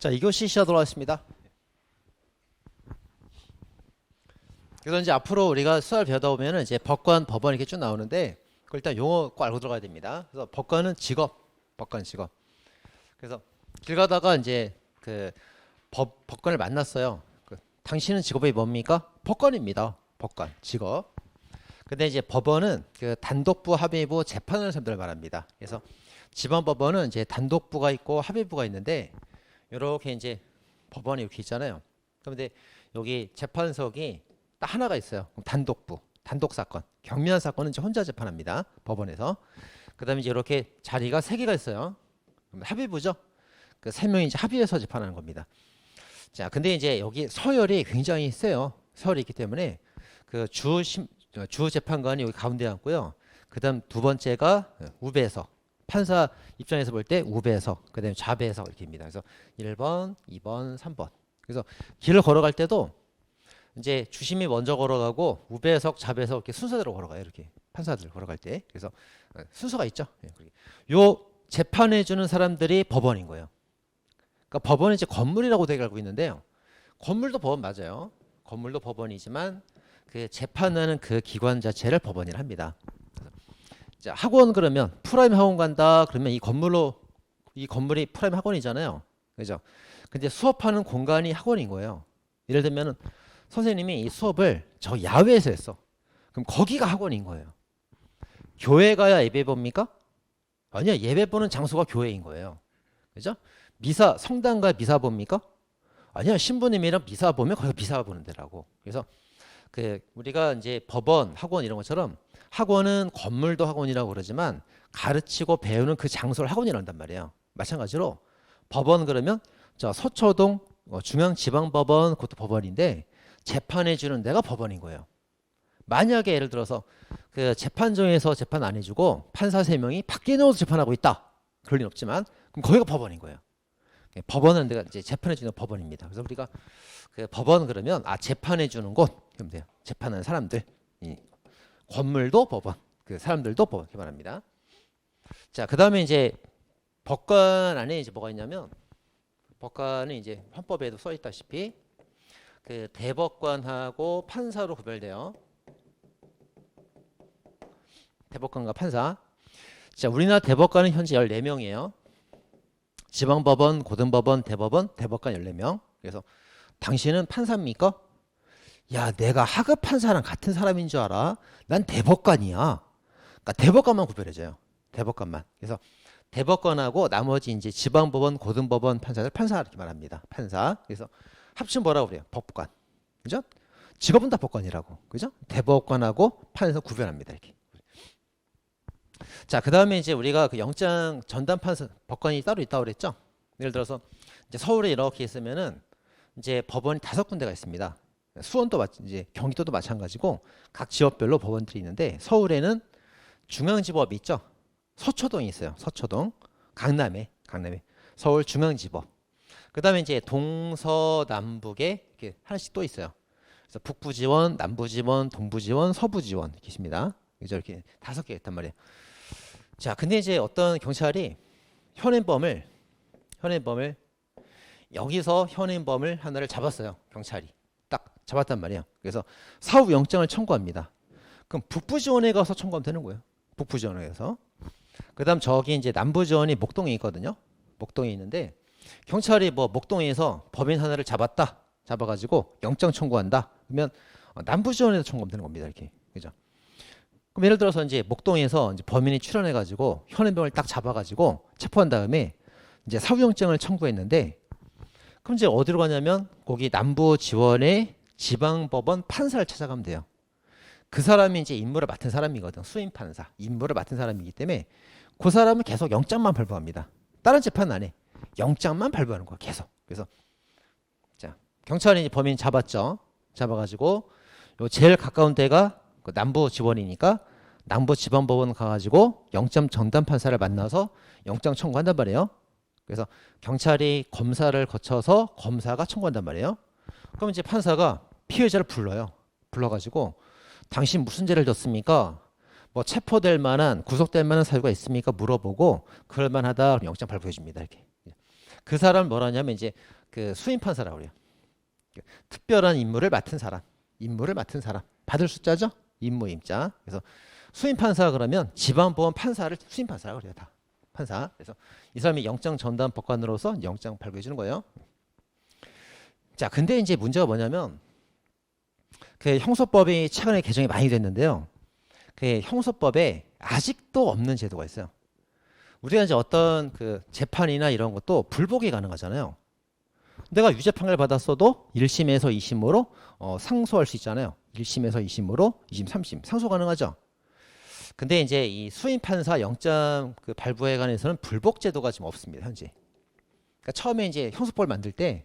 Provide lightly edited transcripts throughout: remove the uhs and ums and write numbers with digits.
자, 2교시 시작하도록 하겠습니다. 그래서 이제 앞으로 우리가 수학을 배우다 보면은 이제 법관, 법원 이렇게 쭉 나오는데 그걸 일단 용어 꼭 알고 들어가야 됩니다. 그래서 법관은 직업, 법관 직업. 그래서 길 가다가 이제 그 법관을 만났어요. 당신은 직업이 뭡니까? 법관입니다. 법관 직업. 근데 이제 법원은 그 단독부, 합의부, 재판하는 사람들을 말합니다. 그래서 지방법원은 이제 단독부가 있고 합의부가 있는데 이렇게 이제 법원이 이렇게 있잖아요. 그런데 여기 재판석이 딱 하나가 있어요. 단독부, 단독 사건, 경미한 사건은 이제 혼자 재판합니다. 법원에서. 그다음에 이제 이렇게 자리가 세 개가 있어요. 그럼 합의부죠. 그 세 명이 이제 합의해서 재판하는 겁니다. 자, 근데 이제 여기 서열이 굉장히 세요. 서열이 있기 때문에 그 주 재판관이 여기 가운데 앉고요. 그다음 두 번째가 우배석. 판사 입장에서 볼 때 우배석, 그다음에 좌배석 이렇게입니다. 그래서 1번, 2번, 3번. 그래서 길을 걸어갈 때도 이제 주심이 먼저 걸어가고 우배석, 좌배석 이렇게 순서대로 걸어가요. 이렇게 판사들 걸어갈 때. 그래서 순서가 있죠. 요 재판해 주는 사람들이 법원인 거예요. 그러니까 법원은 이제 건물이라고 되게 알고 있는데요. 건물도 법원 맞아요. 건물도 법원이지만 그 재판하는 그 기관 자체를 법원이라 합니다. 자, 학원 그러면 프라임 학원 간다 그러면 이 건물이 프라임 학원이잖아요. 그죠? 근데 수업하는 공간이 학원인 거예요. 예를 들면은 선생님이 이 수업을 저 야외에서 했어. 그럼 거기가 학원인 거예요. 교회 가야 예배 봅니까? 아니요. 예배 보는 장소가 교회인 거예요. 그죠? 미사, 성당 가야 미사 봅니까? 아니요. 신부님이랑 미사 보면 거기가 미사 보는 데라고. 그래서 그 우리가 이제 법원, 학원 이런 것처럼 학원은 건물도 학원이라고 그러지만 가르치고 배우는 그 장소를 학원이라고 한단 말이에요. 마찬가지로 법원 그러면 저 서초동 중앙지방법원 그것도 법원인데 재판해 주는 데가 법원인 거예요. 만약에 예를 들어서 그 재판정에서 재판 안 해주고 판사 3명이 밖에 나와서 재판하고 있다. 그럴 리는 없지만 그럼 거기가 법원인 거예요. 법원은 내가 이제 재판해 주는 법원입니다. 그래서 우리가 그 법원 그러면 재판해 주는 곳 그러면 돼요. 재판하는 사람들, 건물도 법원, 그 사람들도 법원 이렇게 말합니다. 자, 그다음에 이제 법관 안에 이제 뭐가 있냐면 법관은 이제 헌법에도 써 있다시피 그 대법관하고 판사로 구별돼요. 대법관과 판사. 자, 우리나라 대법관은 현재 14명이에요. 지방법원, 고등법원, 대법원, 대법관 14명. 그래서 당신은 판사입니까? 야, 내가 하급 판사랑 같은 사람인 줄 알아? 난 대법관이야. 그러니까 대법관만 구별해줘요. 대법관만. 그래서 대법관하고 나머지 이제 지방법원, 고등법원 판사들 판사 이렇게 말합니다. 판사. 그래서 합치면 뭐라고 그래요? 법관. 그죠? 직업은 다 법관이라고. 그죠? 대법관하고 판사 구별합니다. 이렇게. 자, 그다음에 이제 우리가 그 영장 전담 판사 법관이 따로 있다고 그랬죠? 예를 들어서 이제 서울에 이렇게 있으면은 이제 법원이 5군데가 있습니다. 수원도 이제 경기도도 마찬가지고 각 지역별로 법원들이 있는데 서울에는 중앙지법이 있죠. 서초동이 있어요. 서초동. 강남에 서울 중앙지법. 그다음에 이제 동서남북에 이렇게 하나씩 또 있어요. 그래서 북부지원, 남부지원, 동부지원, 서부지원 이렇게 있습니다. 그죠? 이렇게 5개가 있단 말이에요. 자, 근데 이제 어떤 경찰이 현행범을 여기서 현행범을 하나를 잡았어요. 경찰이 딱 잡았단 말이에요. 그래서 사후 영장을 청구합니다. 그럼 북부지원에 가서 청구하면 되는 거예요. 북부지원에 가서. 그다음 저기 이제 남부지원이 목동에 있거든요. 목동에 있는데 경찰이 뭐 목동에서 법인 하나를 잡아가지고 영장 청구한다. 그러면 남부지원에서 청구하면 되는 겁니다. 이렇게 그죠? 그럼 예를 들어서 이제 목동에서 이제 범인이 출연해가지고 현행범을 딱 잡아가지고 체포한 다음에 이제 사후영장을 청구했는데 그럼 이제 어디로 가냐면 거기 남부지원의 지방법원 판사를 찾아가면 돼요. 그 사람이 이제 임무를 맡은 사람이거든. 수임 판사 임무를 맡은 사람이기 때문에 그 사람은 계속 영장만 발부합니다. 다른 재판은 안 해. 영장만 발부하는 거야 계속. 그래서 자, 경찰이 이제 범인 잡았죠. 잡아가지고 요 제일 가까운 데가 그 남부지원이니까 남부지방법원 가가지고 영장 전담 판사를 만나서 영장 청구한단 말이에요. 그래서 경찰이 검사를 거쳐서 검사가 청구한단 말이에요. 그럼 이제 판사가 피해자를 불러가지고 당신 무슨 죄를 졌습니까? 뭐 체포될 만한 구속될 만한 사유가 있습니까? 물어보고 그럴 만하다 영장 발부해 줍니다. 이렇게. 그 사람을 뭐라 하냐면 이제 그 수임 판사라고 그래요. 특별한 임무를 맡은 사람, 임무를 맡은 사람. 받을 숫자죠? 임무 임자. 그래서 수임 판사 그러면 지방법원 판사를 수임 판사라고 그래요. 다 판사. 그래서 이 사람이 영장 전담 법관으로서 영장 발부해 주는 거예요. 자, 근데 이제 문제가 뭐냐면 그 형소법이 최근에 개정이 많이 됐는데요. 그 형소법에 아직도 없는 제도가 있어요. 우리가 이제 어떤 그 재판이나 이런 것도 불복이 가능하잖아요. 내가 유죄 판결 받았어도 1심에서 2심으로 상소할 수 있잖아요. 1심에서 2심으로 2심, 3심 상소 가능하죠. 근데 이제 이 수임 판사 영장 그 발부에 관해서는 불복 제도가 지금 없습니다. 현재. 그러니까 처음에 이제 형소법을 만들 때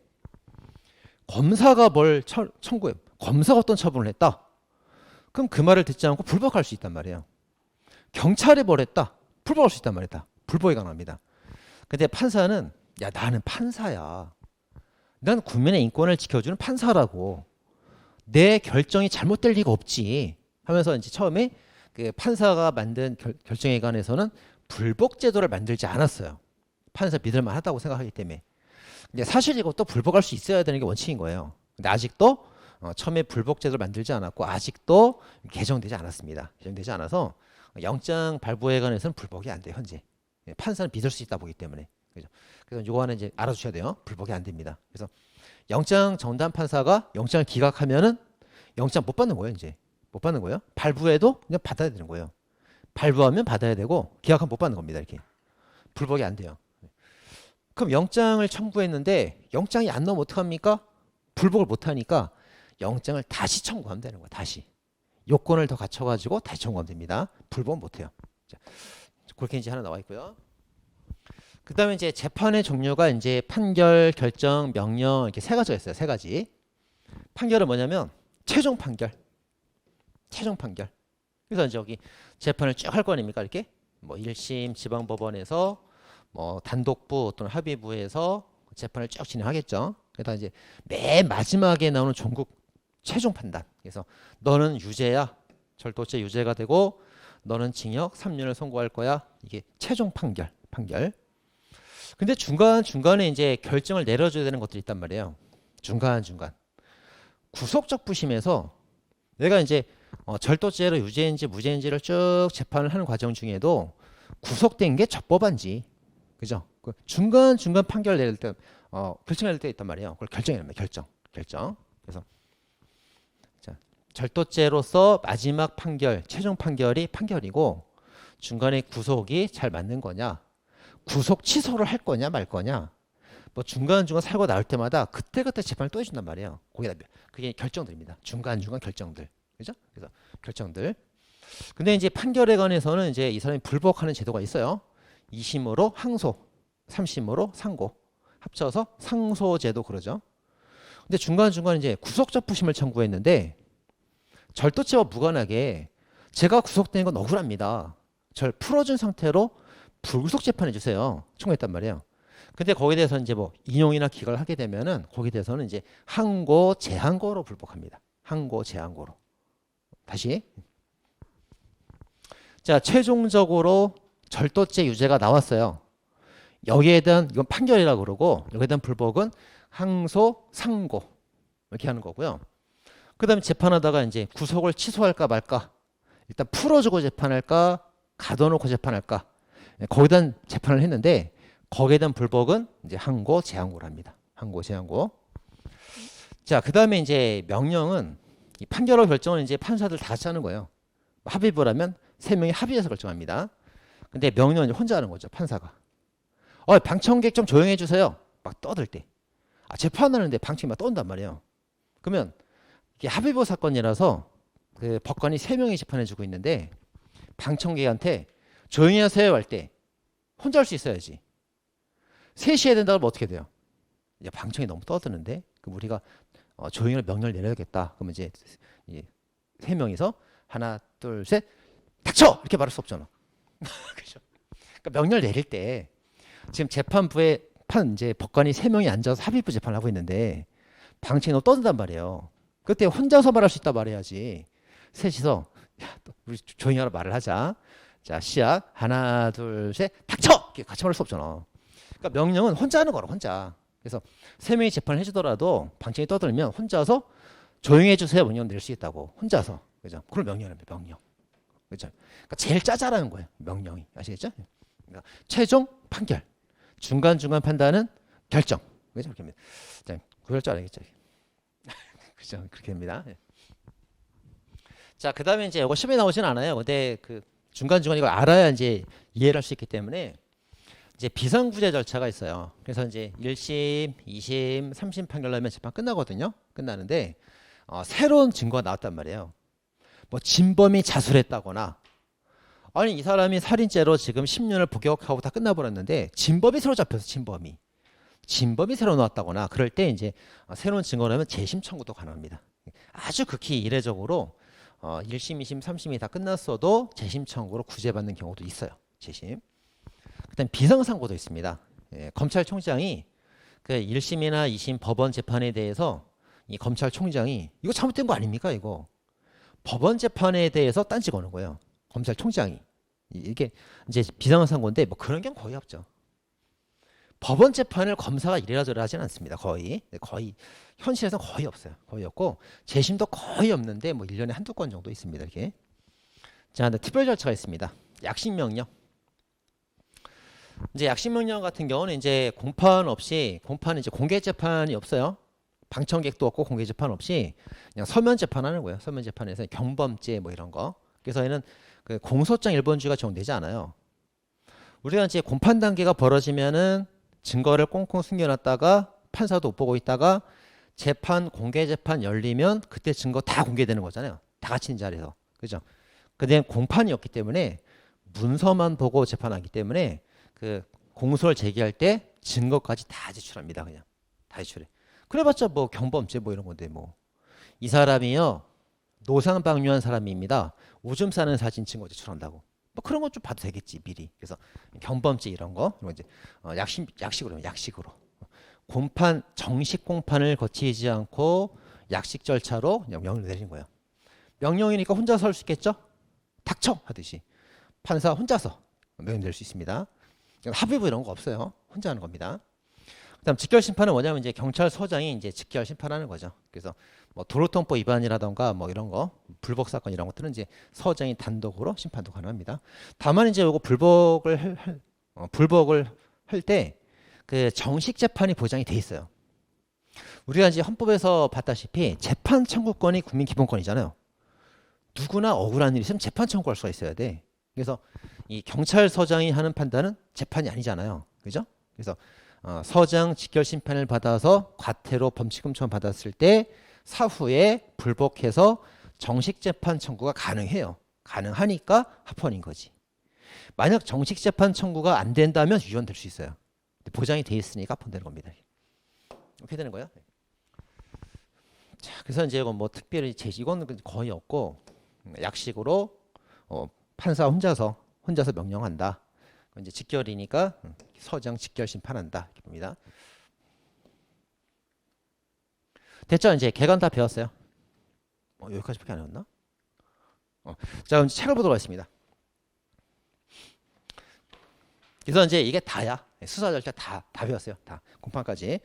검사가 뭘 청구해? 검사가 어떤 처분을 했다. 그럼 그 말을 듣지 않고 불복할 수 있단 말이에요. 경찰이 뭘 했다. 불복할 수 있단 말이다. 불복이 가능합니다. 근데 판사는 야, 나는 판사야. 난 국민의 인권을 지켜주는 판사라고. 내 결정이 잘못될 리가 없지. 하면서 이제 처음에 그 판사가 만든 결정에 관해서는 불복 제도를 만들지 않았어요. 판사 믿을만 하다고 생각하기 때문에. 근데 사실 이것도 불복할 수 있어야 되는 게 원칙인 거예요. 근데 아직도 처음에 불복 제도를 만들지 않았고 아직도 개정되지 않았습니다. 개정되지 않아서 영장 발부에 관해서는 불복이 안 돼요. 현재. 판사는 믿을 수 있다 보기 때문에. 그죠? 그래서 이거 하나 이제 알아두셔야 돼요. 불복이 안 됩니다. 그래서 영장 전담 판사가 영장을 기각하면은 영장 못 받는 거예요. 이제 못 받는 거예요. 발부해도 그냥 받아야 되는 거예요. 발부하면 받아야 되고 기각하면 못 받는 겁니다. 이렇게 불복이 안 돼요. 그럼 영장을 청구했는데 영장이 안 나오면 어떡합니까? 불복을 못 하니까 영장을 다시 청구하면 되는 거예요. 다시 요건을 더 갖춰가지고 다시 청구하면 됩니다. 불복은 못 해요. 자, 그렇게 이제 하나 나와 있고요. 그 다음에 이제 재판의 종류가 이제 판결, 결정, 명령 이렇게 세 가지가 있어요. 세 가지. 판결은 뭐냐면 최종 판결. 최종 판결. 그래서 이제 여기 재판을 쭉 할 거 아닙니까? 이렇게 뭐 1심 지방법원에서 뭐 단독부 또는 합의부에서 재판을 쭉 진행하겠죠. 그러다 이제 맨 마지막에 나오는 종국 최종 판단. 그래서 너는 유죄야. 절도죄 유죄가 되고 너는 징역 3년을 선고할 거야. 이게 최종 판결. 근데 중간중간에 이제 결정을 내려줘야 되는 것들이 있단 말이에요. 중간중간. 구속적 부심에서 내가 이제 절도죄로 유죄인지 무죄인지를 쭉 재판을 하는 과정 중에도 구속된 게 적법한지, 그죠? 그 중간중간 판결을 내릴 때, 결정을 내릴 때 있단 말이에요. 그걸 결정이랍니다. 결정. 그래서 자, 절도죄로서 마지막 판결, 최종 판결이 판결이고 중간에 구속이 잘 맞는 거냐, 구속 취소를 할 거냐 말 거냐, 뭐 중간중간 사고가 나올 때마다 그때그때 재판을 또 해준단 말이에요. 거기다 그게 결정들입니다. 중간중간 결정들. 그죠? 그래서 결정들. 근데 이제 판결에 관해서는 이제 이 사람이 불복하는 제도가 있어요. 2심으로 항소, 3심으로 상고. 합쳐서 상소제도 그러죠. 근데 중간중간 이제 구속적 부심을 청구했는데 절도죄와 무관하게 제가 구속된 건 억울합니다. 절 풀어준 상태로 불구속 재판해 주세요. 청구했단 말이에요. 근데 거기에 대해서 이제 뭐 인용이나 기각을 하게 되면은 거기에 대해서는 이제 항고, 재항고로 불복합니다. 항고, 재항고로. 다시. 자, 최종적으로 절도죄 유죄가 나왔어요. 여기에 대한 이건 판결이라고 그러고 여기에 대한 불복은 항소, 상고 이렇게 하는 거고요. 그다음에 재판하다가 이제 구속을 취소할까 말까, 일단 풀어주고 재판할까, 가둬놓고 재판할까, 거기에 대한 재판을 했는데 거기에 대한 불복은 이제 항고, 재항고를 합니다. 항고, 재항고. 자, 그다음에 이제 명령은 이 판결하고 결정은 이제 판사들 다 같이 하는 거예요. 합의부라면 3명이 합의해서 결정합니다. 근데 명령은 이제 혼자 하는 거죠. 판사가. 방청객 좀 조용해 주세요. 막 떠들 때. 재판하는데 방청객이 막 떠온단 말이에요. 그러면 이게 합의부 사건이라서 그 법관이 3명이 재판해 주고 있는데 방청객한테 조용히 하세요 할 때 혼자 할 수 있어야지. 셋이 해야 된다고 하면 어떻게 돼요? 이제 방청이 너무 떠드는데 그럼 우리가 조용히 명령을 내려야겠다. 그러면 이제 3명이서 하나, 둘, 셋, 닥쳐! 이렇게 말할 수 없잖아. 그죠? 그러니까 명령을 내릴 때 지금 재판부에 이제 법관이 3명이 앉아서 합의부 재판을 하고 있는데 방청이 너무 떠든단 말이에요. 그때 혼자서 말할 수 있다 말해야지. 셋이서 야, 우리 조용히 하라 말을 하자. 자, 시작. 하나, 둘, 셋, 닥쳐! 이렇게 같이 말할 수 없잖아. 그러니까 그러니까 명령은 혼자 하는 거라 혼자. 그래서 세 명이 재판을 해주더라도 방청이 떠들면 혼자서 조용히 해주세요 명령 낼 수 있다고 혼자서 그죠? 그걸 명령합니다. 명령. 그죠? 그러니까 제일 짜잘하는 거예요. 명령이 아시겠죠? 그러니까 최종 판결, 중간 판단은 결정. 그죠? 그렇게 합니다. 자, 그럴 줄 알겠죠? 그죠? 그렇게 됩니다. 자, 그다음에 이제 이거 시험에 나오진 않아요. 근데 그 중간 이걸 알아야 이제 이해를 할 수 있기 때문에 이제 비상구제 절차가 있어요. 그래서 이제 1심, 2심, 3심 판결 나면 재판 끝나거든요. 끝나는데 새로운 증거가 나왔단 말이에요. 뭐 진범이 자수했다거나 아니 이 사람이 살인죄로 지금 10년을 복역하고 다 끝나버렸는데 진범이 새로 잡혀서 진범이 새로 나왔다거나 그럴 때 이제 새로운 증거라면 재심 청구도 가능합니다. 아주 극히 이례적으로 1심, 2심, 3심이 다 끝났어도 재심 청구로 구제받는 경우도 있어요. 재심. 그다음 비상상고도 있습니다. 예, 검찰총장이 그 1심이나 2심 법원 재판에 대해서 이 검찰총장이 이거 잘못된 거 아닙니까 이거 법원 재판에 대해서 딴지 거는 거예요. 검찰총장이 이게 이제 비상상고인데 뭐 그런 경우 거의 없죠. 법원 재판을 검사가 이래라 하지는 않습니다. 거의 현실에서 거의 없어요. 거의 없고 재심도 거의 없는데 뭐 1년에 한두 건 정도 있습니다. 이렇게. 자, 특별 절차가 있습니다. 약식명령. 이제 약식명령 같은 경우는 이제 공판 없이 공판은 이제 공개 재판이 없어요. 방청객도 없고 공개 재판 없이 그냥 서면 재판하는 거예요. 서면 재판에서 경범죄 뭐 이런 거. 그래서 얘는 그 공소장 일본주의가 적용되지 않아요. 우리가 이제 공판 단계가 벌어지면은 증거를 꽁꽁 숨겨놨다가 판사도 못 보고 있다가 재판 공개 재판 열리면 그때 증거 다 공개되는 거잖아요. 다 같이 있는 자리에서. 그죠? 근데 공판이었기 때문에 문서만 보고 재판하기 때문에 그 공소를 제기할 때 증거까지 다 제출합니다. 그냥 다 제출해. 그래봤자 뭐 경범죄 뭐 이런 건데 뭐 이 사람이요 노상방뇨한 사람입니다. 오줌 싸는 사진 증거 제출한다고. 뭐 그런 건 좀 봐도 되겠지 미리. 그래서 경범죄 이런 거 이제 약식으로 공판 정식 공판을 거치지 않고 약식 절차로 명령을 내리는 거예요. 명령이니까 혼자 설 수 있겠죠? 닥쳐 하듯이 판사 혼자서 명령 낼 수 있습니다. 합의부 이런 거 없어요. 혼자 하는 겁니다. 그다음 직결 심판은 뭐냐면 이제 경찰서장이 이제 직결 심판하는 거죠. 그래서 뭐 도로통법 위반이라던가 뭐 이런 거 불복 사건 이런 것들은 이제 서장이 단독으로 심판도 가능합니다. 다만 이제 요거 불복을 할 때 그 정식 재판이 보장이 돼 있어요. 우리가 이제 헌법에서 봤다시피 재판 청구권이 국민 기본권이잖아요. 누구나 억울한 일이 있으면 재판 청구할 수가 있어야 돼. 그래서 이 경찰서장이 하는 판단은 재판이 아니잖아요. 그죠? 그래서 서장 직결 심판을 받아서 과태료 범칙금 처분 받았을 때 사후에 불복해서 정식 재판 청구가 가능해요. 가능하니까 합헌인 거지. 만약 정식 재판 청구가 안 된다면 유연될 수 있어요. 보장이 돼 있으니까 합헌되는 겁니다. 이렇게 되는 거예요. 자, 그래서 이제 이건 뭐 특별히 이건 거의 없고 약식으로 판사 혼자서 명령한다. 이제 직결이니까 서장 직결 심판한다. 이렇게 봅니다. 됐죠? 이제 개관 다 배웠어요. 여기까지밖에 안 해왔나? 자, 그럼 책을 보도록 하겠습니다. 그래서 이제 이게 다야. 수사 절차 다 배웠어요. 다 공판까지.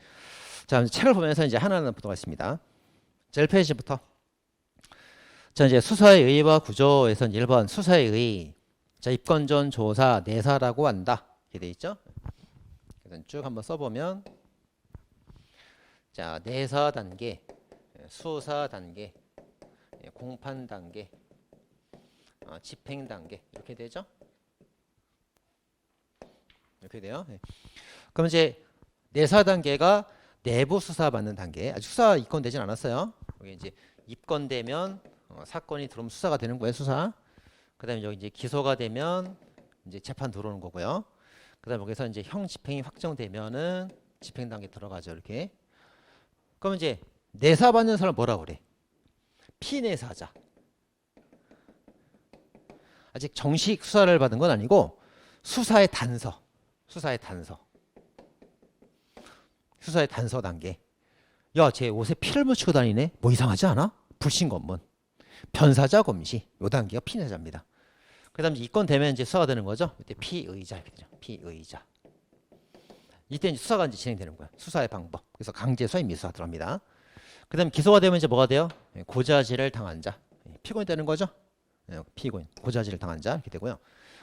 자, 책을 보면서 이제 하나하나 보도록 하겠습니다. 자, 1페이지부터. 자, 이제 수사의 의의와 구조에서는 1번 수사의 의의. 자, 입건 전 조사 내사라고 한다. 이렇게 돼 있죠? 그래서 쭉 한번 써보면 자, 내사 단계, 수사 단계, 공판 단계, 집행 단계 이렇게 되죠? 이렇게 돼요. 그럼 이제 내사 단계가 내부 수사 받는 단계. 아직 수사 입건되진 않았어요. 여기 이제 입건되면 사건이 들어오면 수사가 되는 거예요. 수사. 그다음에 여기 이제 기소가 되면 이제 재판 들어오는 거고요. 그다음에 여기서 이제 형 집행이 확정되면은 집행 단계 들어가죠. 이렇게. 그럼 이제 내사 받는 사람 뭐라 그래? 피내사자. 아직 정식 수사를 받은 건 아니고 수사의 단서. 수사의 단서 단계. 야, 쟤 옷에 피를 묻히고 다니네. 뭐 이상하지 않아? 불신 검문. 변사자 검시. 요 단계가 피내자입니다. 그다음에 입건되면 이제 수사가 되는 거죠. 이때 피의자 이렇게 되죠. 피의자. 이때 이제 수사가 이제 진행되는 거야. 수사의 방법. 그래서 강제 수사 미수가 들어갑니다. 그다음 기소가 되면 이제 뭐가 돼요? 고자질을 당한 자. 피고인 되는 거죠. 피고인, 고자질을 당한 자 이렇게 되고요.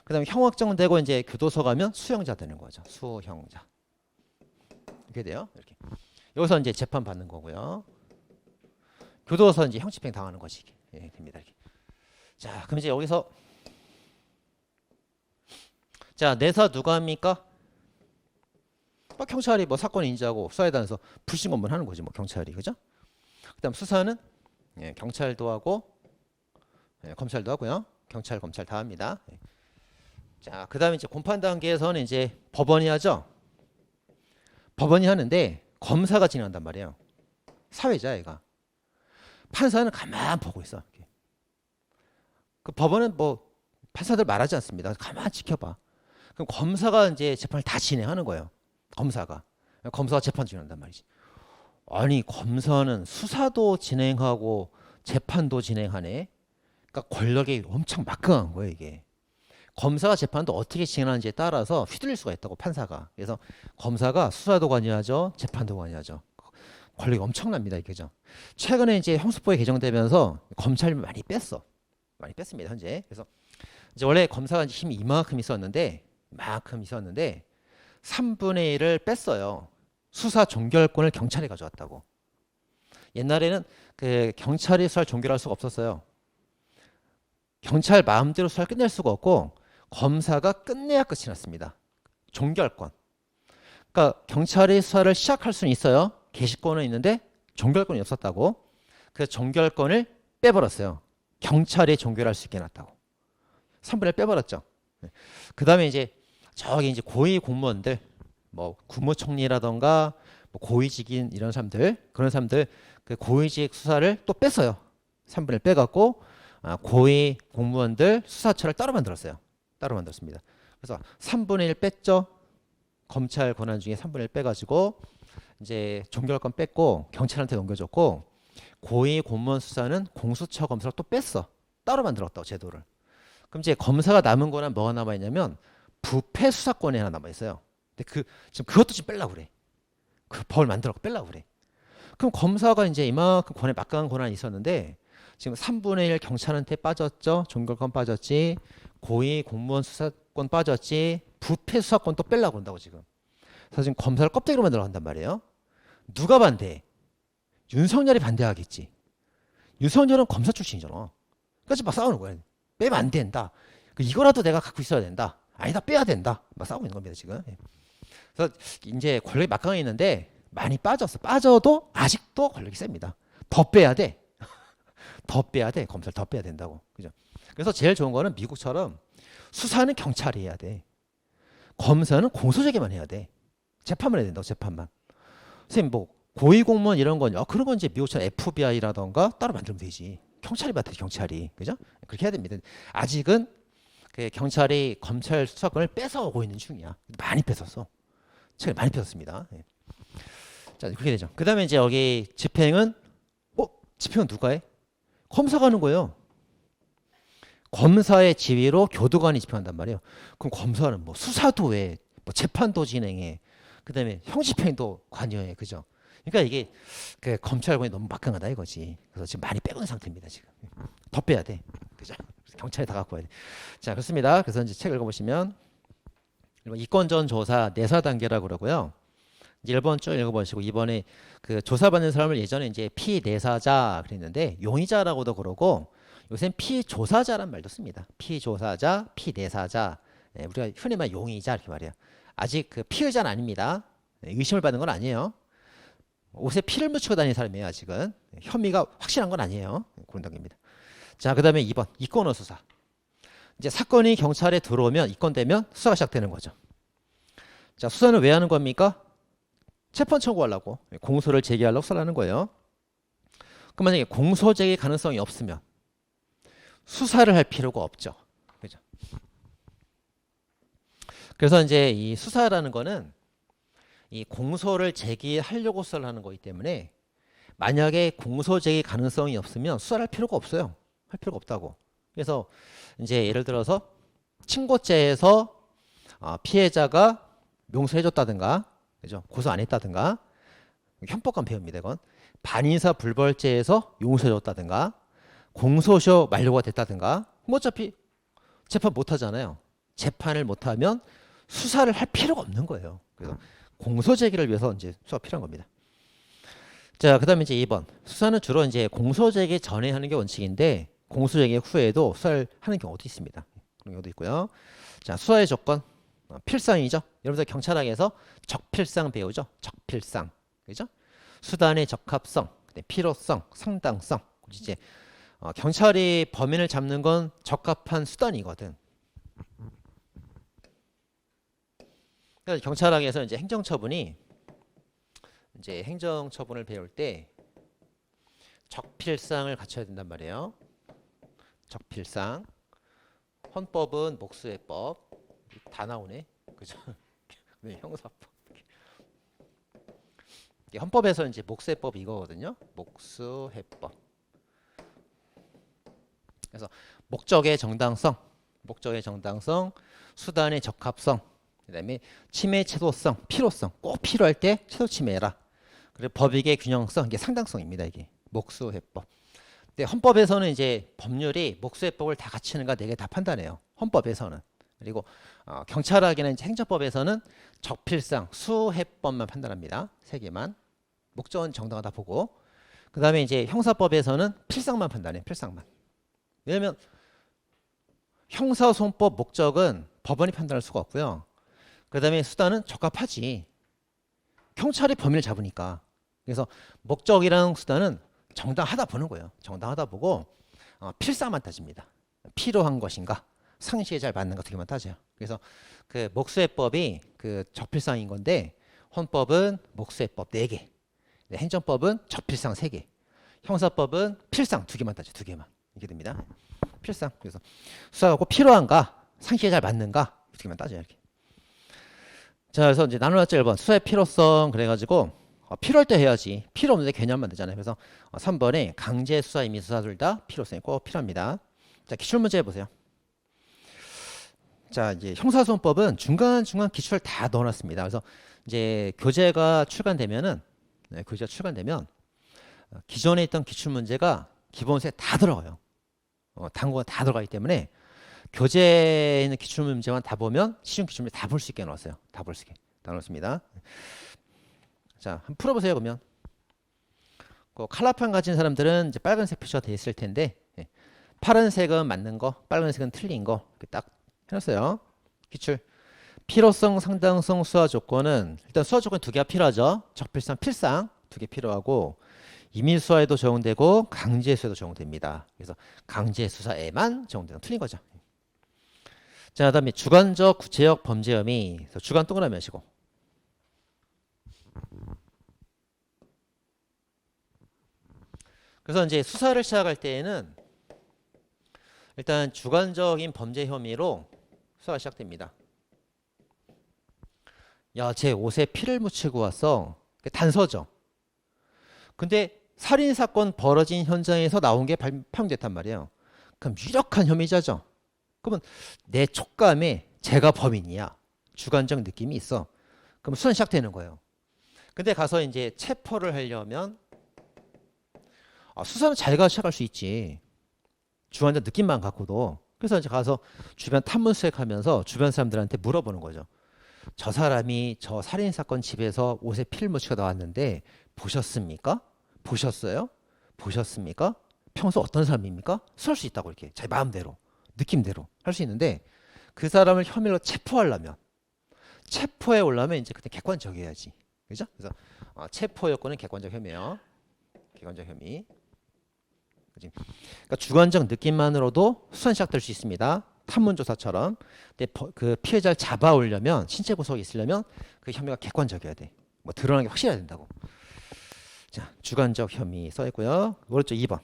그다음에 형 확정되고 이제 교도소 가면 수형자 되는 거죠. 수형자 이렇게 돼요. 이렇게 여기서 이제 재판 받는 거고요. 교도소 이제 형 집행 당하는 것이 됩니다. 이렇게. 자, 그럼 이제 여기서 자 내사 누가 합니까? 경찰이 뭐 사건 인지하고 수사에 대해서 불신 검문하는 거지 뭐 경찰이 그죠? 그다음 수사는 경찰도 하고 검찰도 하고요. 경찰, 검찰 다 합니다. 자, 그다음에 이제 공판 단계에서는 이제 법원이 하죠. 법원이 하는데 검사가 진행한단 말이에요. 사회자 얘가. 판사는 가만 보고 있어. 이렇게. 그 법원은 뭐 판사들 말하지 않습니다. 가만 지켜봐. 그럼 검사가 이제 재판을 다 진행하는 거예요. 검사가 재판 진행한단 말이지. 아니 검사는 수사도 진행하고 재판도 진행하네. 그러니까 권력이 엄청 막강한 거예요 이게. 검사가 재판도 어떻게 진행하는지에 따라서 휘둘릴 수가 있다고 판사가. 그래서 검사가 수사도 관여하죠, 재판도 관여하죠. 권력이 엄청납니다 이게죠. 최근에 이제 형사법이 개정되면서 검찰이 많이 뺐어. 많이 뺐습니다 현재. 그래서 이제 원래 검사가 힘이 이만큼 있었는데 3분의 1을 뺐어요. 수사 종결권을 경찰이 가져왔다고. 옛날에는 그 경찰이 수사를 종결할 수가 없었어요. 경찰 마음대로 수사를 끝낼 수가 없고 검사가 끝내야 끝이 났습니다. 종결권. 그러니까 경찰이 수사를 시작할 수는 있어요. 개시권은 있는데 종결권이 없었다고. 그래서 종결권을 빼버렸어요. 경찰이 종결할 수 있게 해놨다고. 3분의 1 빼버렸죠. 그 다음에 이제 저기 이제 고위 공무원들, 뭐 국무총리라던가 뭐 고위직인 이런 사람들, 그런 사람들 그 고위직 수사를 또 뺐어요. 3분의 1 빼갖고 고위 공무원들 수사처를 따로 만들었어요. 따로 만들었습니다. 그래서 3분의 1 뺐죠. 검찰 권한 중에 3분의 1 빼가지고 이제 종결권 뺐고 경찰한테 넘겨줬고 고위 공무원 수사는 공수처 검사를 또 뺐어. 따로 만들었다고 제도를. 그럼 이제 검사가 남은 거는 뭐가 남아 있냐면 부패 수사권이 하나 남아 있어요. 근데 지금 그것도 지금 빼려고 그래. 그 법을 만들어서 빼려고 그래. 그럼 검사가 이제 이만큼 막강한 권한이 있었는데 지금 3분의 1 경찰한테 빠졌죠. 종결권 빠졌지. 고위 공무원 수사권 빠졌지. 부패 수사권 또 빼려고 한다고 지금. 그래서 지금 검사를 껍데기로 만들어 간단 말이에요. 누가 반대해? 윤석열이 반대하겠지. 윤석열은 검사 출신이잖아. 그러니까 지금 막 싸우는 거야. 빼면 안 된다. 이거라도 내가 갖고 있어야 된다. 아니다, 빼야 된다. 막 싸우고 있는 겁니다 지금. 그래서 이제 권력이 막강해 있는데 많이 빠졌어. 빠져도 아직도 권력이 셉니다. 더 빼야 돼. 더 빼야 돼. 검사를 더 빼야 된다고. 그죠? 그래서 제일 좋은 거는 미국처럼 수사는 경찰이 해야 돼. 검사는 공소제기만 해야 돼. 재판만 해야 된다고. 재판만. 선생님 뭐 고위공무원 이런 건 그런 건 이제 미국처럼 FBI라던가 따로 만들면 되지. 경찰이 맡아 경찰이. 그죠? 그렇게 해야 됩니다. 아직은 그 경찰이 검찰 수사권을 뺏어오고 있는 중이야. 많이 뺏었어. 최근에 많이 뺏었습니다. 자, 그렇게 되죠. 그 다음에 이제 여기 집행은 집행은 누가 해? 검사가 하는 거예요. 검사의 지위로 교도관이 집행한단 말이에요. 그럼 검사는 뭐 수사도 해, 뭐 재판도 진행해, 그 다음에 형집행도 관여해, 그죠? 그러니까 이게 그 검찰권이 너무 막강하다 이거지. 그래서 지금 많이 빼고 있는 상태입니다 지금. 더 빼야 돼, 그죠? 경찰이 다 갖고 와야 돼. 자, 그렇습니다. 그래서 이제 책 읽어보시면 이권전 조사 내사 단계라고 그러고요. 이제 1번 쭉 읽어보시고 이번에 그 조사받는 사람을 예전에 이제 피내사자 그랬는데 용의자라고도 그러고 요새는 피조사자란 말도 씁니다. 피조사자, 피내사자. 우리가 흔히 말 용의자 이렇게 말해요. 아직 그 피의자는 아닙니다. 의심을 받는 건 아니에요. 옷에 피를 묻히고 다니는 사람이에요. 아직은 혐의가 확실한 건 아니에요. 그런 단계입니다. 자, 그 다음에 2번 이권호 수사. 이제 사건이 경찰에 들어오면 입건되면 수사가 시작되는 거죠. 자, 수사는 왜 하는 겁니까? 재판 청구하려고, 공소를 제기하려고 수사를 하는 거예요. 그럼 만약에 공소 제기 가능성이 없으면 수사를 할 필요가 없죠. 그죠? 그래서 이제 이 수사라는 거는 이 공소를 제기하려고 수사를 하는 거기 때문에 만약에 공소 제기 가능성이 없으면 수사를 할 필요가 없어요. 할 필요가 없다고. 그래서 이제 예를 들어서 친고죄에서 피해자가 용서해줬다든가 그죠? 고소 안 했다든가 형법관 배웁니다. 이건 반인사 불벌죄에서 용서해줬다든가 공소시효 만료가 됐다든가 뭐 어차피 재판 못 하잖아요. 재판을 못 하면 수사를 할 필요가 없는 거예요. 그래서 공소 제기를 위해서 이제 수사가 필요한 겁니다. 자, 그다음에 이제 2번. 수사는 주로 이제 공소 제기 전에 하는 게 원칙인데 공소 제기 후에도 수사를 하는 경우도 있습니다. 그런 경우도 있고요. 자, 수사의 조건 필상이죠. 여러분들 경찰학에서 적필상 배우죠. 적필상. 그죠? 수단의 적합성, 필요성, 상당성. 이제 경찰이 범인을 잡는 건 적합한 수단이거든. 그래서 경찰학에서 이제 행정처분이 이제 행정처분을 배울 때 적필상을 갖춰야 된단 말이에요. 적필상. 헌법은 목수회법 다 나오네. 그죠? 네, 형사법. 헌법에서 이제 목수회법 이거거든요. 목수회법. 그래서 목적의 정당성, 수단의 적합성, 그다음에 침해 채도성, 필요성. 꼭 필요할 때 채도 침해해라. 그리고 법익의 균형성, 이게 상당성입니다. 이게 목수회법. 근데 헌법에서는 이제 법률이 목수회법을 다 갖추는가 네 개 다 판단해요. 헌법에서는. 그리고 경찰학이나 이제 행정법에서는 적필상, 수해법만 판단합니다. 세 개만. 목적은 정당하다 보고. 그다음에 이제 형사법에서는 필상만 판단해. 필상만. 왜냐면 형사소송법 목적은 법원이 판단할 수가 없고요. 그다음에 수단은 적합하지. 경찰이 범인을 잡으니까. 그래서 목적이랑 수단은 정당하다 보는 거예요. 정당하다 보고 필상만 따집니다. 필요한 것인가, 상시에 잘 맞는가 두 개만 따져요. 그래서 그 목수회법이 그 적필상인 건데 헌법은 목수회법 4개, 행정법은 적필상 3개, 형사법은 필상 2개만 따져. 2개만. 이게 됩니다. 필상. 그래서 수사하고 필요한가, 상시에 잘 맞는가 2개만 따져요. 이렇게. 자, 그래서 이제 나눠놨죠. 1번 수사의 필요성. 그래가지고 필요할 때 해야지. 필요 없는데 괜히 하면 안 되잖아요. 그래서 3번에 강제 수사, 임의 수사 둘 다 필요성이 꼭 필요합니다. 자, 기출문제 해보세요. 자, 이제 형사소송법은 중간중간 기출을 다 넣어놨습니다. 그래서 이제 교재가 출간되면 기존에 있던 기출문제가 기본서에 다 들어가요. 단고가 다 들어가기 때문에 교재에 있는 기출문제만 다 보면 시중 기출문제 다 볼 수 있게 넣었어요. 다 볼 수 있게 다 넣었습니다. 자, 한번 풀어보세요. 그러면 칼라판 가진 사람들은 이제 빨간색 표시가 돼 있을 텐데 파란색은 맞는 거, 빨간색은 틀린 거 이렇게 딱 해놨어요. 기출. 필요성, 상당성, 수사 조건은 일단 수사 조건 2개가 필요하죠. 적필상, 필상 2개 필요하고 임의 수사에도 적용되고 강제 수사에도 적용됩니다. 그래서 강제 수사에만 적용되는 틀린 거죠. 자, 그다음에 주관적, 구체적 범죄 혐의. 그래서 주관 동그라미 하시고. 그래서 이제 수사를 시작할 때에는 일단 주관적인 범죄 혐의로 수사가 시작됩니다. 야, 쟤 옷에 피를 묻히고 왔어. 단서죠. 근데 살인사건 벌어진 현장에서 나온 게 발표됐단 말이에요. 그럼 유력한 혐의자죠. 그러면 내 촉감에 쟤가 범인이야. 주관적 느낌이 있어. 그럼 수사 시작되는 거예요. 근데 가서 이제 체포를 하려면 수사는 자기가 시작할 수 있지. 주관적 느낌만 갖고도. 그래서 이제 가서 주변 탐문 수색하면서 주변 사람들한테 물어보는 거죠. 저 사람이 저 살인사건 집에서 옷에 피를 묻히고 나왔는데 보셨습니까? 보셨어요? 보셨습니까? 평소 어떤 사람입니까? 수할 수 있다고 이렇게 자기 마음대로 느낌대로 할 수 있는데 그 사람을 혐의로 체포하려면 체포에 올라면 이제 그때 객관적이어야지. 그죠? 그래서 체포 요건은 객관적 혐의예요. 객관적 혐의. 그러니까 주관적 느낌만으로도 수사 시작될 수 있습니다. 탐문조사처럼. 근데 그 피해자를 잡아오려면 신체 구속이 있으려면 그 혐의가 객관적이어야 돼. 뭐 드러나는 게 확실해야 된다고. 자, 주관적 혐의 써 있고요. 그렇죠. 2번.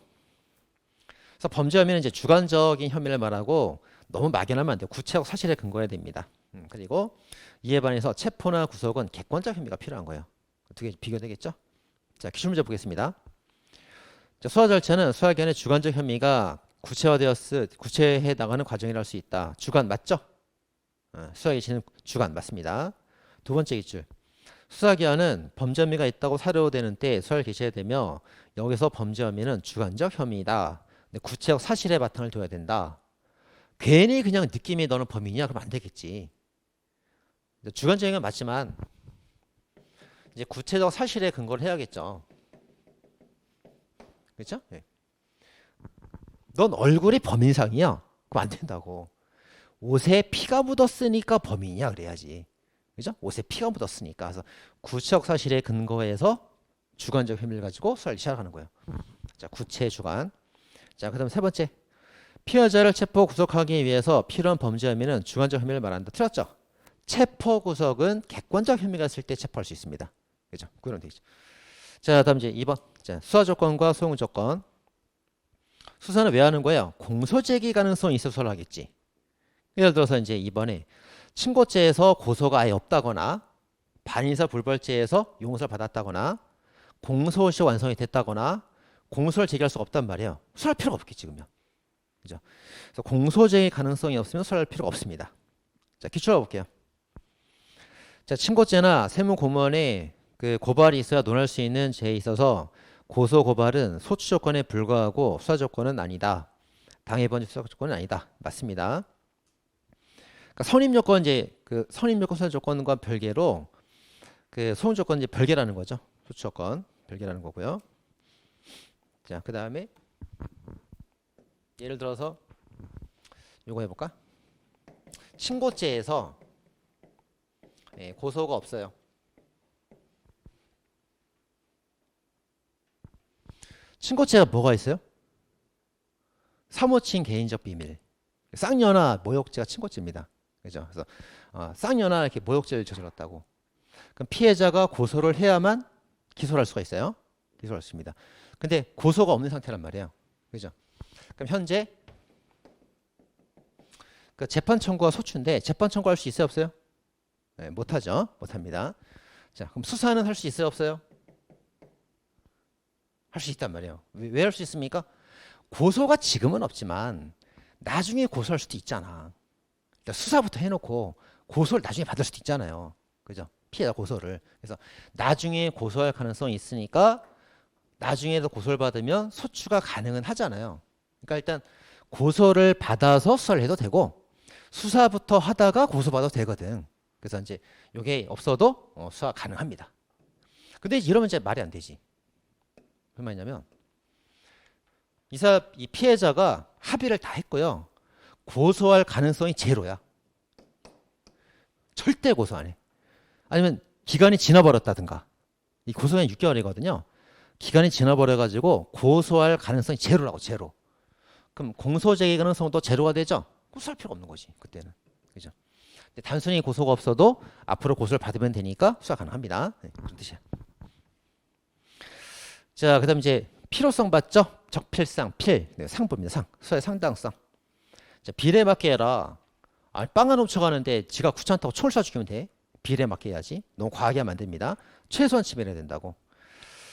그래서 범죄 혐의는 이제 주관적인 혐의를 말하고 너무 막연하면 안 돼요. 구체적 사실에 근거해야 됩니다. 그리고 이에 반해서 체포나 구속은 객관적 혐의가 필요한 거예요. 두 개 비교되겠죠? 자, 기출문제 보겠습니다. 자, 수사 절차는 수사기관의 주관적 혐의가 구체해 나가는 과정이라 할 수 있다. 주관 맞죠? 수사기관의 주관 맞습니다. 두 번째 기출. 수사기한은 범죄 혐의가 있다고 사료되는 때 수사를 개시해야 되며 여기서 범죄 혐의는 주관적 혐의다. 근데 구체적 사실에 바탕을 둬야 된다. 괜히 그냥 느낌이 너는 범인이야 그러면 안 되겠지. 주관적인 건 맞지만 이제 구체적 사실에 근거를 해야겠죠. 그렇죠? 네. 넌 얼굴이 범인상이야. 그럼 안 된다고. 옷에 피가 묻었으니까 범인이야 그래야지. 그죠? 옷에 피가 묻었으니까. 그래서 구체적 사실에 근거해서 주관적 혐의를 가지고 수사를 시작하는 거예요. 자, 구체 주관. 자, 그다음 세 번째. 피해자를 체포 구속하기 위해서 필요한 범죄 혐의는 주관적 혐의를 말한다. 틀렸죠? 체포 구속은 객관적 혐의가 있을 때 체포할 수 있습니다. 그죠? 그런 데 있죠. 자, 다음 이제 2번. 자, 수사 조건과 소용 조건. 수사는 왜 하는 거예요? 공소 제기 가능성이 있어서 수사를 하겠지. 예를 들어서 이제 이번에 친고죄에서 고소가 아예 없다거나 반의사 불벌죄에서 용서를 받았다거나 공소시 완성이 됐다거나 공소를 제기할 수가 없단 말이에요. 수사할 필요가 없겠지 그러면. 그죠? 그래서 공소 제기 가능성이 없으면 수사할 필요가 없습니다. 자, 기초로 볼게요. 자, 친고죄나 세무 공무원의 그 고발이 있어야 논할 수 있는 죄에 있어서 고소 고발은 소추 조건에 불과하고 수사 조건은 아니다. 당해번 수사 조건은 아니다. 맞습니다. 그러니까 선임 요건 이제 그 선임 요건 수사 조건과 별개로 그 소용 조건 이제 별개라는 거죠. 소추 조건 별개라는 거고요. 자, 그 다음에 예를 들어서 요거 해볼까? 친고죄에서 고소가 없어요. 친고죄가 뭐가 있어요? 사모친 개인적 비밀. 쌍년아 모욕죄가 친고죄입니다. 그죠? 그래서 쌍년아 이렇게 모욕죄를 저질렀다고. 그럼 피해자가 고소를 해야만 기소를 할 수가 있어요. 기소할 수 있습니다. 근데 고소가 없는 상태란 말이에요. 그죠? 그럼 현재 그 재판 청구가 소추인데 재판 청구할 수 있어요, 없어요? 네, 못하죠. 못합니다. 자, 그럼 수사는 할 수 있어요, 없어요? 할 수 있단 말이에요. 왜 할 수 있습니까? 고소가 지금은 없지만 나중에 고소할 수도 있잖아. 그러니까 수사부터 해놓고 고소를 나중에 받을 수도 있잖아요. 그죠? 피해자 고소를. 그래서 나중에 고소할 가능성이 있으니까 나중에도 고소를 받으면 소추가 가능은 하잖아요. 그러니까 일단 고소를 받아서 수사를 해도 되고 수사부터 하다가 고소받아도 되거든. 그래서 이제 이게 없어도 수사 가능합니다. 근데 이러면 이제 말이 안 되지. 무슨 말이냐면 이 피해자가 합의를 다 했고요. 고소할 가능성이 제로야. 절대 고소 안 해. 아니면 기간이 지나버렸다든가. 이 고소는 6개월이거든요. 기간이 지나버려가지고 고소할 가능성이 제로라고, 제로. 그럼 공소제기 가능성도 제로가 되죠? 고소할 필요가 없는 거지, 그때는. 그죠? 근데 단순히 고소가 없어도 앞으로 고소를 받으면 되니까 수사 가능합니다. 네, 그런 뜻이야. 자, 그 다음 이제 필요성 봤죠? 적필상, 필. 네, 상부입니다, 상. 수사의 상당성. 자, 비례 맞게 해라. 빵 하나 훔쳐가는데 지가 귀찮다고 총을 쏴 죽이면 돼. 비례 맞게 해야지. 너무 과하게 하면 안 됩니다. 최소한 치밀해야 된다고.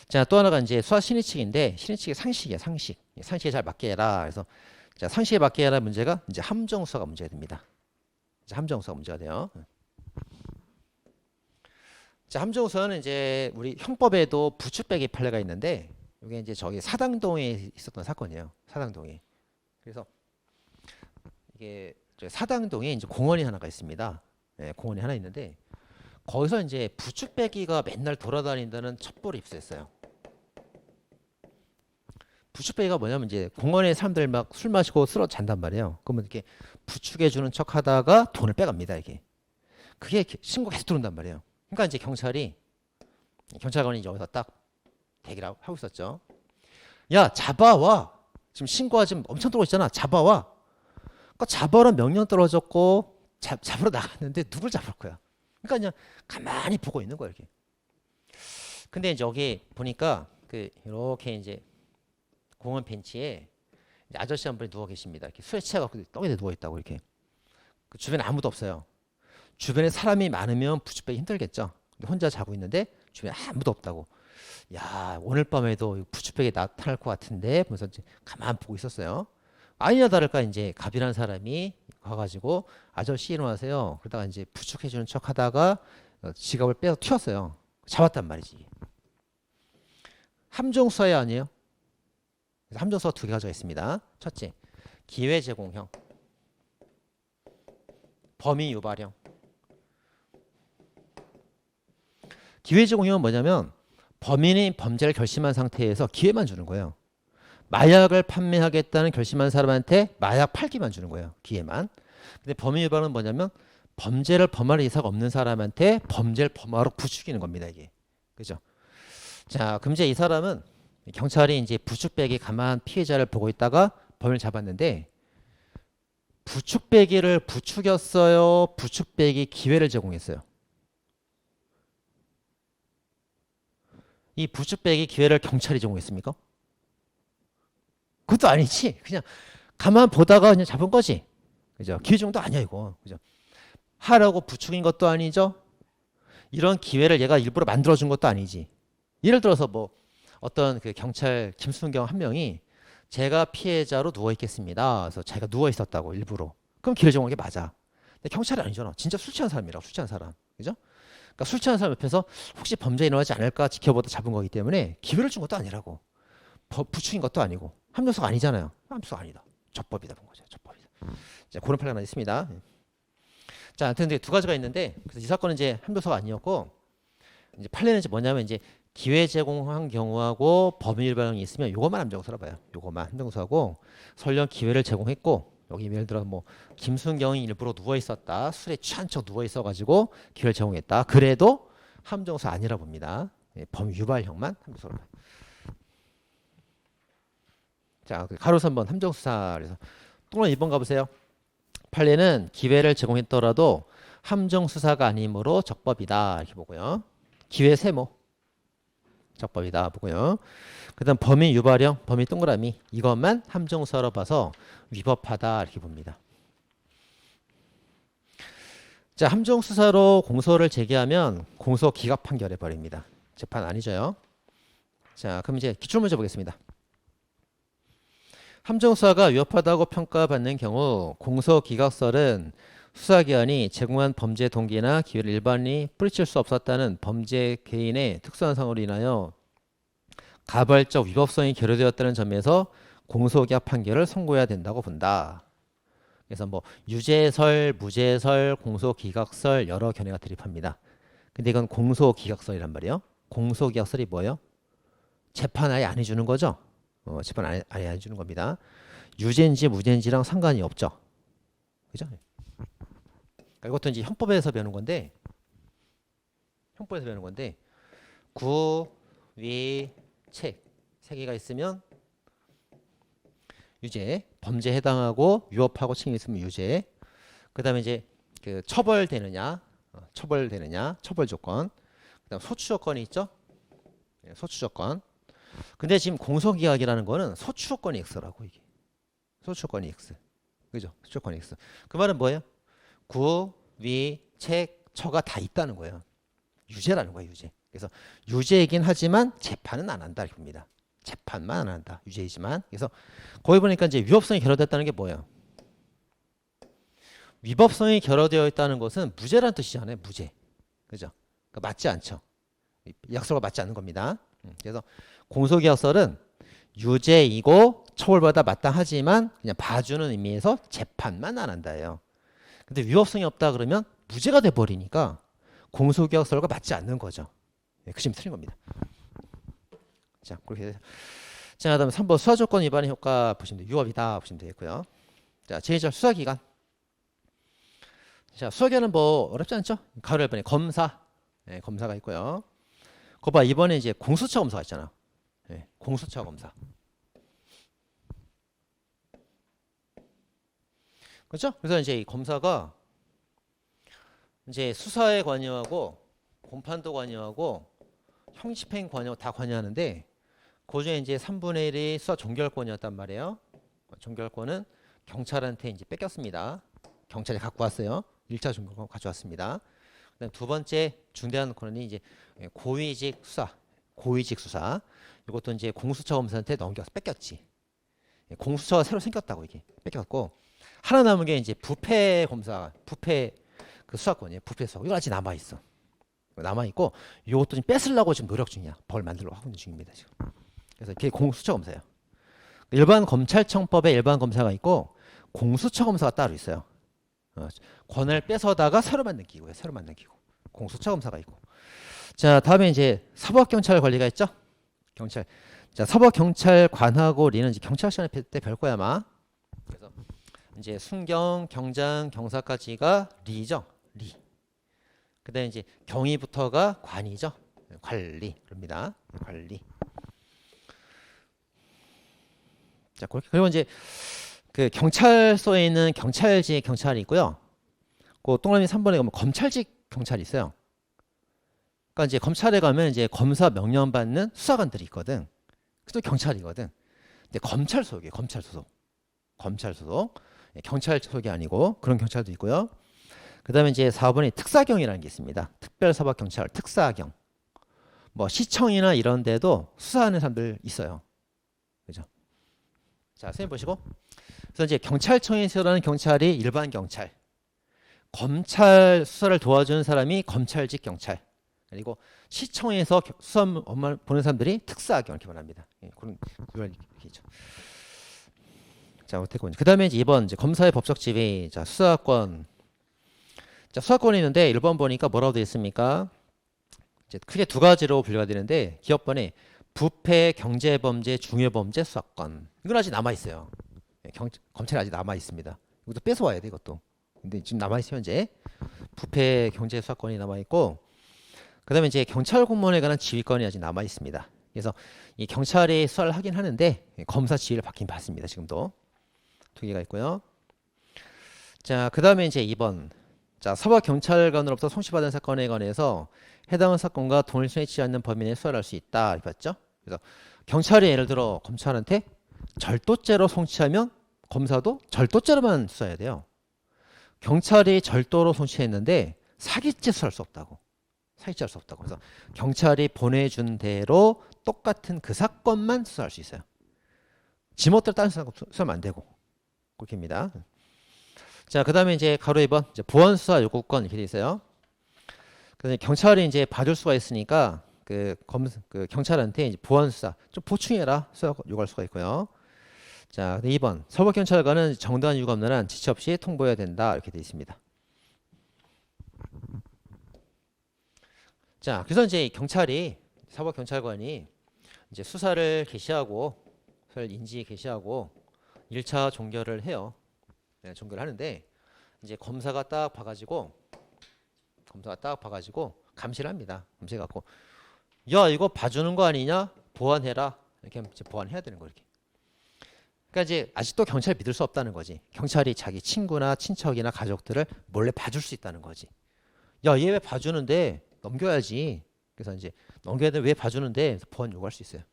자, 또 하나가 이제 수사 신의칙인데 신의칙이 상식이야, 상식. 상식에 잘 맞게 해라. 그래서 자, 상식에 맞게 해라 문제가 이제 함정 수사가 문제가 됩니다. 이제 함정 수사가 문제가 돼요. 자, 함정 수사는 이제 우리 형법에도 부추빼기 판례가 있는데 이게 이제 저기 사당동에 있었던 사건이에요. 사당동에. 그래서 이게 사당동에 이제 공원이 하나가 있습니다. 네, 공원이 하나 있는데 거기서 이제 부추빼기가 맨날 돌아다닌다는 첩보를 입수했어요. 부추빼기가 뭐냐면 이제 공원에 사람들 막 술 마시고 쓰러 잔단 말이에요. 그러면 이렇게 부추겨주는 척 하다가 돈을 빼갑니다, 이게. 그게 신고가 계속 들어온단 말이에요. 그러니까 이제 경찰관이 이제 여기서 딱 대기를 하고 있었죠. 야, 잡아와. 지금 신고가 지금 엄청 들어오고 있잖아. 잡아와. 그러니까 잡아라 명령 떨어졌고 잡으러 나갔는데 누굴 잡을 거야. 그러니까 그냥 가만히 보고 있는 거야, 이렇게. 근데 이제 여기 보니까 이렇게 이제 공원 벤치에 이제 아저씨 한 분이 누워 계십니다. 이렇게 술에 취해갖고 떡에 누워 있다고 이렇게. 그 주변에 아무도 없어요. 주변에 사람이 많으면 부추빼기 힘들겠죠. 근데 혼자 자고 있는데 주변에 아무도 없다고. 야, 오늘 밤에도 부추빼기 나타날 것 같은데 보면서 이제 가만 보고 있었어요. 아니나 다를까 이제 갑이라는 사람이 가가지고 아저씨 일어나세요. 그러다가 이제 부축해주는 척하다가 지갑을 빼서 튀었어요. 잡았단 말이지. 함정수사야 아니에요? 그래서 함정수사 두 개 가져가 있습니다. 첫째, 기회 제공형, 범위 유발형. 기회 제공형은 뭐냐면 범인이 범죄를 결심한 상태에서 기회만 주는 거예요. 마약을 판매하겠다는 결심한 사람한테 마약 팔기만 주는 거예요. 기회만. 근데 범위 유발은 뭐냐면 범죄를 범할 의사가 없는 사람한테 범죄를 범하러 부추기는 겁니다. 이게. 그죠? 자, 그럼 이제 이 사람은 경찰이 이제 부축배기 가만 피해자를 보고 있다가 범인을 잡았는데 부축배기를 부추겼어요. 부축배기 기회를 제공했어요. 이 부축배기 기회를 경찰이 제공했습니까? 그것도 아니지. 그냥 가만 보다가 그냥 잡은 거지. 그죠? 기회 정도 아니야 이거. 그죠? 하라고 부추긴 것도 아니죠. 이런 기회를 얘가 일부러 만들어준 것도 아니지. 예를 들어서 뭐 어떤 그 경찰 김순경 한 명이 제가 피해자로 누워 있겠습니다. 그래서 자기가 누워 있었다고 일부러. 그럼 기회 제공한 게 맞아. 근데 경찰이 아니잖아. 진짜 술 취한 사람이라고. 술 취한 사람. 그죠? 그러니까 술 취한 사람 옆에서 혹시 범죄 일어나지 않을까 지켜보다 잡은 거기 때문에 기회를 준 것도 아니라고. 부추긴 것도 아니고. 함정수가 아니잖아요. 함정수가 아니다. 적법이다 본 거죠. 적법이다. 자, 그런 판례가 하나 있습니다. 자, 하여튼 두 가지가 있는데 그래서 이 사건은 이제 함정수가 아니었고 이제 판례는 이제 뭐냐면 이제 기회 제공한 경우하고 범위 위반이 있으면 요것만 함정수라 봐요. 요것만 함정수하고 설령 기회를 제공했고 여기 예를 들어 뭐 김순경이 일부러 누워 있었다. 술에 취한 척 누워 있어 가지고 기회를 제공했다. 그래도 함정수 아니라 봅니다. 예, 범위 유발형만 함정수라 봐요. 자, 가로 3번 함정수사. 그래서 또는 2번 가보세요. 판례는 기회를 제공했더라도 함정수사가 아니므로 적법이다. 이렇게 보고요. 기회 세모. 적법이다. 보고요. 그 다음 범위 유발형, 범위 동그라미. 이것만 함정수사로 봐서 위법하다. 이렇게 봅니다. 자, 함정수사로 공소를 제기하면 공소 기각 판결해 버립니다. 재판 아니죠. 자, 그럼 이제 기출문제 보겠습니다. 함정수사가 위협하다고 평가받는 경우 공소기각설은 수사기관이 제공한 범죄 동기나 기회를 일반이 뿌리칠 수 없었다는 범죄 개인의 특수한 상으로 인하여 가벌적 위법성이 결여되었다는 점에서 공소기각 판결을 선고해야 된다고 본다. 그래서 뭐 유죄설, 무죄설, 공소기각설 여러 견해가 대립합니다. 근데 이건 공소기각설이란 말이에요. 공소기각설이 뭐예요? 재판 아예 안 해주는 거죠. 재판 아예 안 해주는 겁니다. 유죄인지 무죄인지랑 상관이 없죠. 그죠? 그러니까 이것도 이제 형법에서 배우는 건데, 구, 위, 책 세 개가 있으면 유죄, 범죄에 해당하고 위법하고 책임이 있으면 유죄. 그다음에 이제 그 처벌되느냐, 처벌 조건. 그다음 소추 조건이 있죠. 네, 소추 조건. 근데 지금 공소기각이라는 거는 소추조건이 X라고 이게. 소추조건이 X. 그죠? 소추조건이 X. 그 말은 뭐예요? 구, 위, 책, 처가 다 있다는 거예요. 유죄라는 거예요, 유죄. 그래서 유죄이긴 하지만 재판은 안 한다 이렇게 봅니다. 재판만 안 한다. 유죄이지만. 그래서 거기 보니까 이제 위법성이 결여됐다는 게 뭐예요? 위법성이 결여되어 있다는 것은 무죄라는 뜻이잖아요. 무죄. 그죠? 그러니까 맞지 않죠. 약속과 맞지 않는 겁니다. 그래서 공소기각설은 유죄이고 처벌받아 마땅하지만 그냥 봐주는 의미에서 재판만 안 한다예요. 근데 위법성이 없다 그러면 무죄가 돼버리니까 공소기각설과 맞지 않는 거죠. 네, 그 점이 틀린 겁니다. 자, 그렇게 해서 자, 그다음에 3번 수사조건 위반의 효과 보시면 돼요. 유업이다 보시면 되겠고요. 자, 제1절 수사기관. 자, 수사기관은 뭐 어렵지 않죠? 가로 1번에 검사. 네, 검사가 있고요. 그거 봐, 이번에 이제 공수처 검사가 있잖아. 네, 공수처 검사. 그렇죠? 그래서 이제 이 검사가 이제 수사에 관여하고 공판도 관여하고 형집행 관여 다 관여하는데 그중에 이제 3분의 1이 수사 종결권이었단 말이에요. 종결권은 경찰한테 이제 뺏겼습니다. 경찰이 갖고 왔어요. 1차 종결권 가져왔습니다. 그다음 두 번째 중대한 권한이 이제 고위직 수사. 이것도 이제 공수처 검사한테 넘겨서 뺏겼지. 공수처가 새로 생겼다고 이게 뺏겼고 하나 남은 게 이제 부패 검사, 부패 그 수사권이에요. 부패 수사. 이거 아직 남아 있어. 남아 있고 이것도 지금 뺏으려고 지금 노력 중이야. 벌 만들려고 하고 있는 중입니다 지금. 그래서 그게 공수처 검사예요. 일반 검찰청법에 일반 검사가 있고 공수처 검사가 따로 있어요. 권을 뺏어다가 새로 만든 기구예요. 새로 만든 기구. 공수처 검사가 있고. 자, 다음에 이제 사법경찰 관리가 있죠. 경찰. 자, 사법경찰관하고 리는 이제 경찰 시간에 때 별 거야 아마. 그래서 이제 순경, 경장, 경사까지가 리죠. 리. 그다음에 이제 경위부터가 관이죠. 관리. 그럽니다. 관리. 자, 그리고 이제 그 경찰서에 있는 경찰직 경찰이 있고요. 그 동그라미 3번에 가면 검찰직 경찰이 있어요. 그러니까 이제 검찰에 가면 이제 검사 명령 받는 수사관들이 있거든. 그래도 경찰이거든. 근데 검찰 소속이에요. 검찰 소속. 검찰 소속. 경찰 소속이 아니고 그런 경찰도 있고요. 그다음에 이제 4번에 특사경이라는 게 있습니다. 특별사법경찰 특사경. 뭐 시청이나 이런 데도 수사하는 사람들 있어요. 그죠? 자, 선생님 보시고. 그래서 이제 경찰청에서 일하는 경찰이 일반 경찰. 검찰 수사를 도와주는 사람이 검찰직 경찰. 그리고 시청에서 수사 업무를 보는 사람들이 특사경 이렇게 말합니다. 그런 구별이 이렇게 있죠. 자, 그 다음에 이제 2번 이제 검사의 법적 지위. 자, 수사권. 자, 수사권이 있는데 1번 보니까 뭐라고 되어 있습니까? 이제 크게 두 가지로 분류가 되는데 기업번에 부패, 경제범죄, 중요범죄 수사권. 이건 아직 남아 있어요. 검찰이 아직 남아 있습니다. 이것도 뺏어와야 돼 이것도. 근데 지금 남아 있어요 현재. 부패, 경제 수사권이 남아 있고. 그다음에 이제 경찰 공무원에 관한 지휘권이 아직 남아 있습니다. 그래서 이 경찰이 수사를 하긴 하는데 검사 지휘를 받긴 받습니다. 지금도 두 개가 있고요. 자, 그다음에 이제 2번. 자, 서버경찰관으로부터 송치받은 사건에 관해서 해당 사건과 동일성치 않는 범위 내에 수사를 할 수 있다. 이렇게 봤죠? 그래서 경찰이 예를 들어 검찰한테 절도죄로 송치하면 검사도 절도죄로만 수사해야 돼요. 경찰이 절도로 송치했는데 사기죄 수사할 수 없다고. 사기죄 할 수 없다고. 그래서 경찰이 보내준 대로 똑같은 그 사건만 수사할 수 있어요. 지멋대로 다른 사건 수사하면 안 되고. 그렇게입니다. 자, 그 다음에 이제 가로 2번 이제 보안수사 요구권 이렇게 돼 있어요. 그래서 경찰이 이제 봐줄 수가 있으니까 그 경찰한테 이제 보안수사 좀 보충해라 수사 요구할 수가 있고요. 자, 2번 서울경찰관은 정당한 이유가 없는 한 지체 없이 통보해야 된다 이렇게 돼 있습니다. 자, 그래서 이제 경찰이 사법경찰관이 이제 수사를 개시하고 수사를 인지 개시하고 1차 종결을 해요. 네, 종결을 하는데 이제 검사가 딱 봐가지고 감시를 합니다. 감시해갖고 야 이거 봐주는 거 아니냐? 보완해라. 이렇게 이제 보완해야 되는 거 이렇게. 그러니까 이제 아직도 경찰 믿을 수 없다는 거지. 경찰이 자기 친구나 친척이나 가족들을 몰래 봐줄 수 있다는 거지. 야 얘 왜 봐주는데 넘겨야지. 그래서 이제 넘겨야 돼 왜 봐주는데 보완 요구할 수 있어요.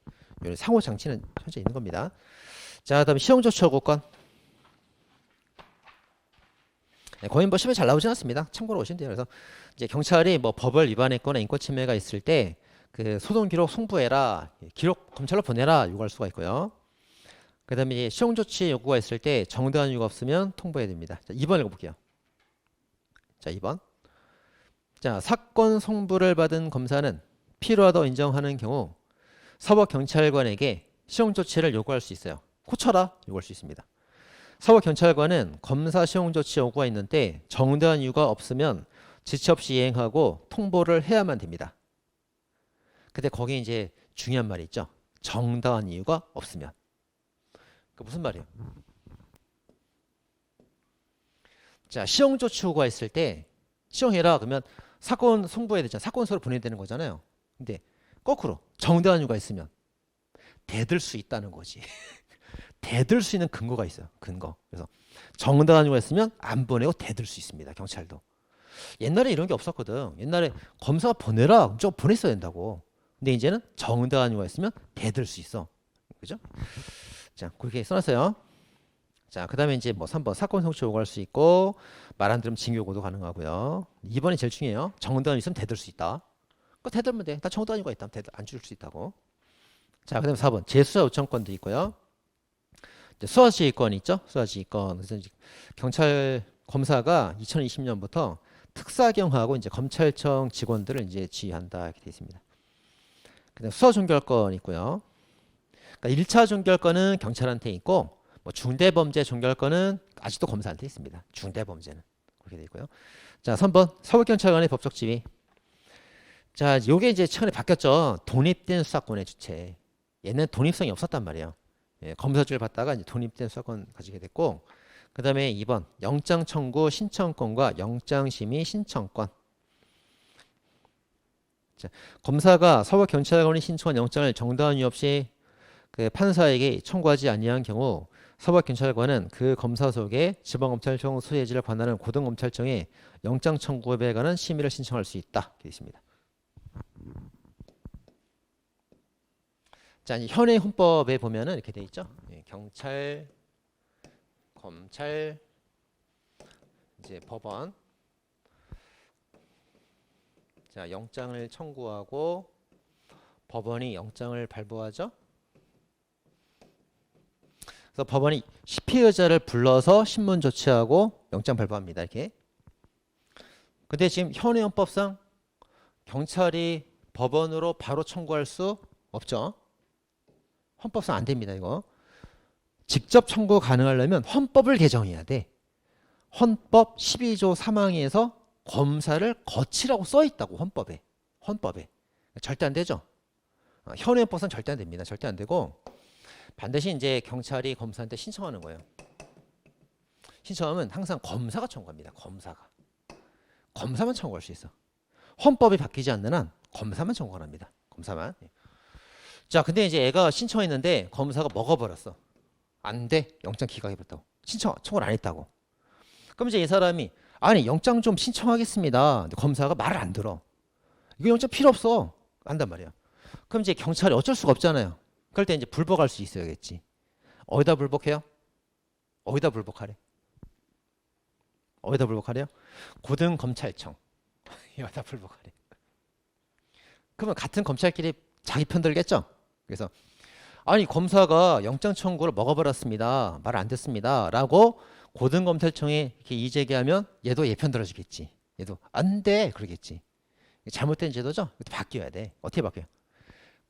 이런 상호 장치는 현재 있는 겁니다. 자, 그다음에 시행조치 요구권. 네, 거의 뭐 시험에 잘 나오진 않습니다. 참고로 오시면 돼요. 그래서 이제 경찰이 뭐 법을 위반했거나 인권 침해가 있을 때 그 소동 기록 송부해라, 기록 검찰로 보내라 요구할 수가 있고요. 그다음에 이제 시용 조치 요구가 있을 때 정당한 이유가 없으면 통보해야 됩니다. 자, 2번 읽어볼게요. 자, 2번. 자, 사건 송부를 받은 검사는 필요하다고 인정하는 경우 서버경찰관에게 시용 조치를 요구할 수 있어요. 고쳐라 요구할 수 있습니다. 서울경찰관은 검사 시용 조치 요구가 있는데 정당한 이유가 없으면 지체 없이 이행하고 통보를 해야만 됩니다. 근데 거기에 이제 중요한 말이 있죠. 정당한 이유가 없으면. 그 무슨 말이에요? 자, 시용 조치 요구가 있을 때 시용해라 그러면 사건 송부해야 되잖아. 사건 서로 보내야 되는 거잖아요. 근데 거꾸로 정당한 이유가 있으면 대들 수 있다는 거지. 대들 수 있는 근거가 있어요. 근거. 그래서 정당한 이유가 있으면 안 보내고 대들 수 있습니다. 경찰도. 옛날에 이런 게 없었거든. 옛날에 검사가 보내라. 좀 보냈어야 된다고. 근데 이제는 정당한 이유가 있으면 대들 수 있어. 그죠? 자, 그렇게 써놨어요. 자, 그 다음에 이제 뭐 3번 사건 성취 요구할 수 있고 말 안 들으면 징계 요구도 가능하고요. 2번이 제일 중요해요. 정당한 이유 있으면 대들 수 있다. 그거 대들면 돼. 다 정당한 이유가 있다면 대들 안 줄 수 있다고. 자, 그 다음에 4번 재수사 요청권도 있고요. 수사지휘권 있죠? 수사지휘권. 그래서 이제 경찰 검사가 2020년부터 특사경하고 이제 검찰청 직원들을 이제 지휘한다 이렇게 되어 있습니다. 그다음 수사 종결권 있고요. 그러니까 1차 종결권은 경찰한테 있고 뭐 중대범죄 종결권은 아직도 검사한테 있습니다. 중대범죄는 그렇게 되어 있고요. 자, 3번 서울경찰관의 법적 지위. 자, 요게 이제 최근에 바뀌었죠. 독립된 수사권의 주체. 얘는 독립성이 없었단 말이에요. 예, 검사주를 받다가 이제 독립된 수사권 가지게 됐고, 그 다음에 2번 영장 청구 신청권과 영장 심의 신청권. 자, 검사가 서울경찰관이 신청한 영장을 정당한 이유 없이 그 판사에게 청구하지 아니한 경우 서울경찰관은 그 검사 속에 지방검찰청 소재지를 관할하는 고등검찰청에 영장 청구에 관한 심의를 신청할 수 있다. 되어 있습니다. 자, 현행 헌법에 보면은 이렇게 돼 있죠. 예, 경찰, 검찰, 이제 법원. 자, 영장을 청구하고 법원이 영장을 발부하죠. 그래서 법원이 피의자를 불러서 신문 조치하고 영장 발부합니다. 이렇게. 근데 지금 현행 헌법상 경찰이 법원으로 바로 청구할 수 없죠. 헌법상 안 됩니다. 이거. 직접 청구 가능하려면 헌법을 개정해야 돼. 헌법 12조 3항에서 검사를 거치라고 써 있다고 헌법에. 절대 안 되죠. 현행 헌법상 절대 안 됩니다. 절대 안 되고 반드시 이제 경찰이 검사한테 신청하는 거예요. 신청하면 항상 검사가 청구합니다. 검사만 청구할 수 있어. 헌법이 바뀌지 않는 한 검사만 청구합니다. 검사만. 자, 근데 이제 애가 신청했는데 검사가 먹어버렸어. 안 돼. 영장 기각해버렸다고. 청구를 안 했다고. 그럼 이제 이 사람이 아니 영장 좀 신청하겠습니다. 근데 검사가 말을 안 들어. 이거 영장 필요 없어. 안단 말이야. 그럼 이제 경찰이 어쩔 수가 없잖아요. 그럴 때 이제 불복할 수 있어야겠지. 어디다 불복해요? 어디다 불복하래? 고등검찰청. 여기다 불복하래. 그러면 같은 검찰끼리 자기 편 들겠죠? 그래서 아니 검사가 영장 청구를 먹어버렸습니다. 말 안 듣습니다. 라고 고등검찰청에 이렇게 이의제기하면 얘도 얘 편 들어주겠지. 얘도 안 돼. 그러겠지. 잘못된 제도죠? 바뀌어야 돼. 어떻게 바뀌어요?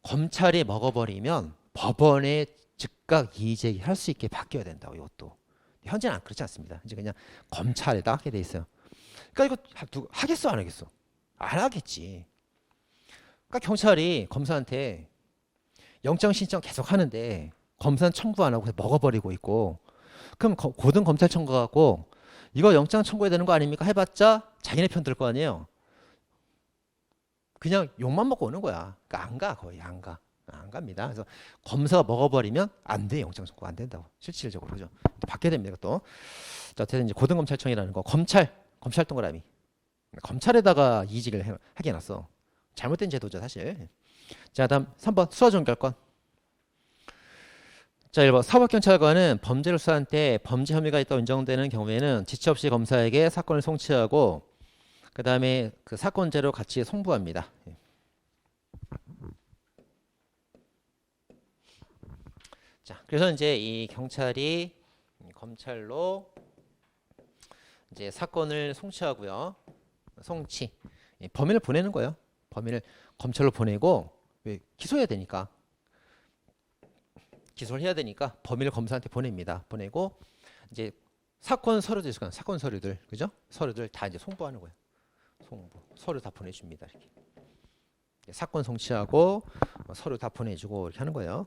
검찰이 먹어버리면 법원에 즉각 이의제기 할 수 있게 바뀌어야 된다고. 이것도. 현재는 그렇지 않습니다. 이제 그냥 검찰에다 하게 돼 있어요. 그러니까 이거 하겠어 안 하겠어? 안 하겠지. 그러니까 경찰이 검사한테 영장 신청 계속 하는데 검사는 청구 안 하고 먹어버리고 있고 그럼 고등검찰청 가갖고 이거 영장 청구해야 되는 거 아닙니까? 해봤자 자기네 편 들 거 아니에요. 그냥 욕만 먹고 오는 거야. 그러니까 안 가. 거의 안 가. 안 갑니다. 그래서 검사가 먹어버리면 안 돼. 영장 청구 안 된다고. 실질적으로. 그죠? 바뀌어야 됩니다. 또. 자, 어쨌든 이제 고등검찰청이라는 거. 검찰 동그라미. 검찰에다가 이직을 하게 해놨어. 잘못된 제도죠, 사실. 자, 다음 3번 수사종결권. 자, 1번 사법경찰관은 범죄를 수사할 때 범죄 혐의가 있다고 인정되는 경우에는 지체 없이 검사에게 사건을 송치하고 그 다음에 그 사건제로 같이 송부합니다. 자, 그래서 이제 이 경찰이 검찰로 이제 사건을 송치하고요. 송치. 범인을 보내는 거예요. 범인을 검찰로 보내고 왜 기소해야 되니까. 기소를 해야 되니까 범인을 검사한테 보냅니다. 보내고 이제 사건 서류들 있을 거야. 사건 서류들. 그죠? 서류들 다 이제 송부하는 거예요. 송부. 서류 다 보내줍니다. 이렇게. 사건 송치하고 서류 다 보내주고 이렇게 하는 거예요.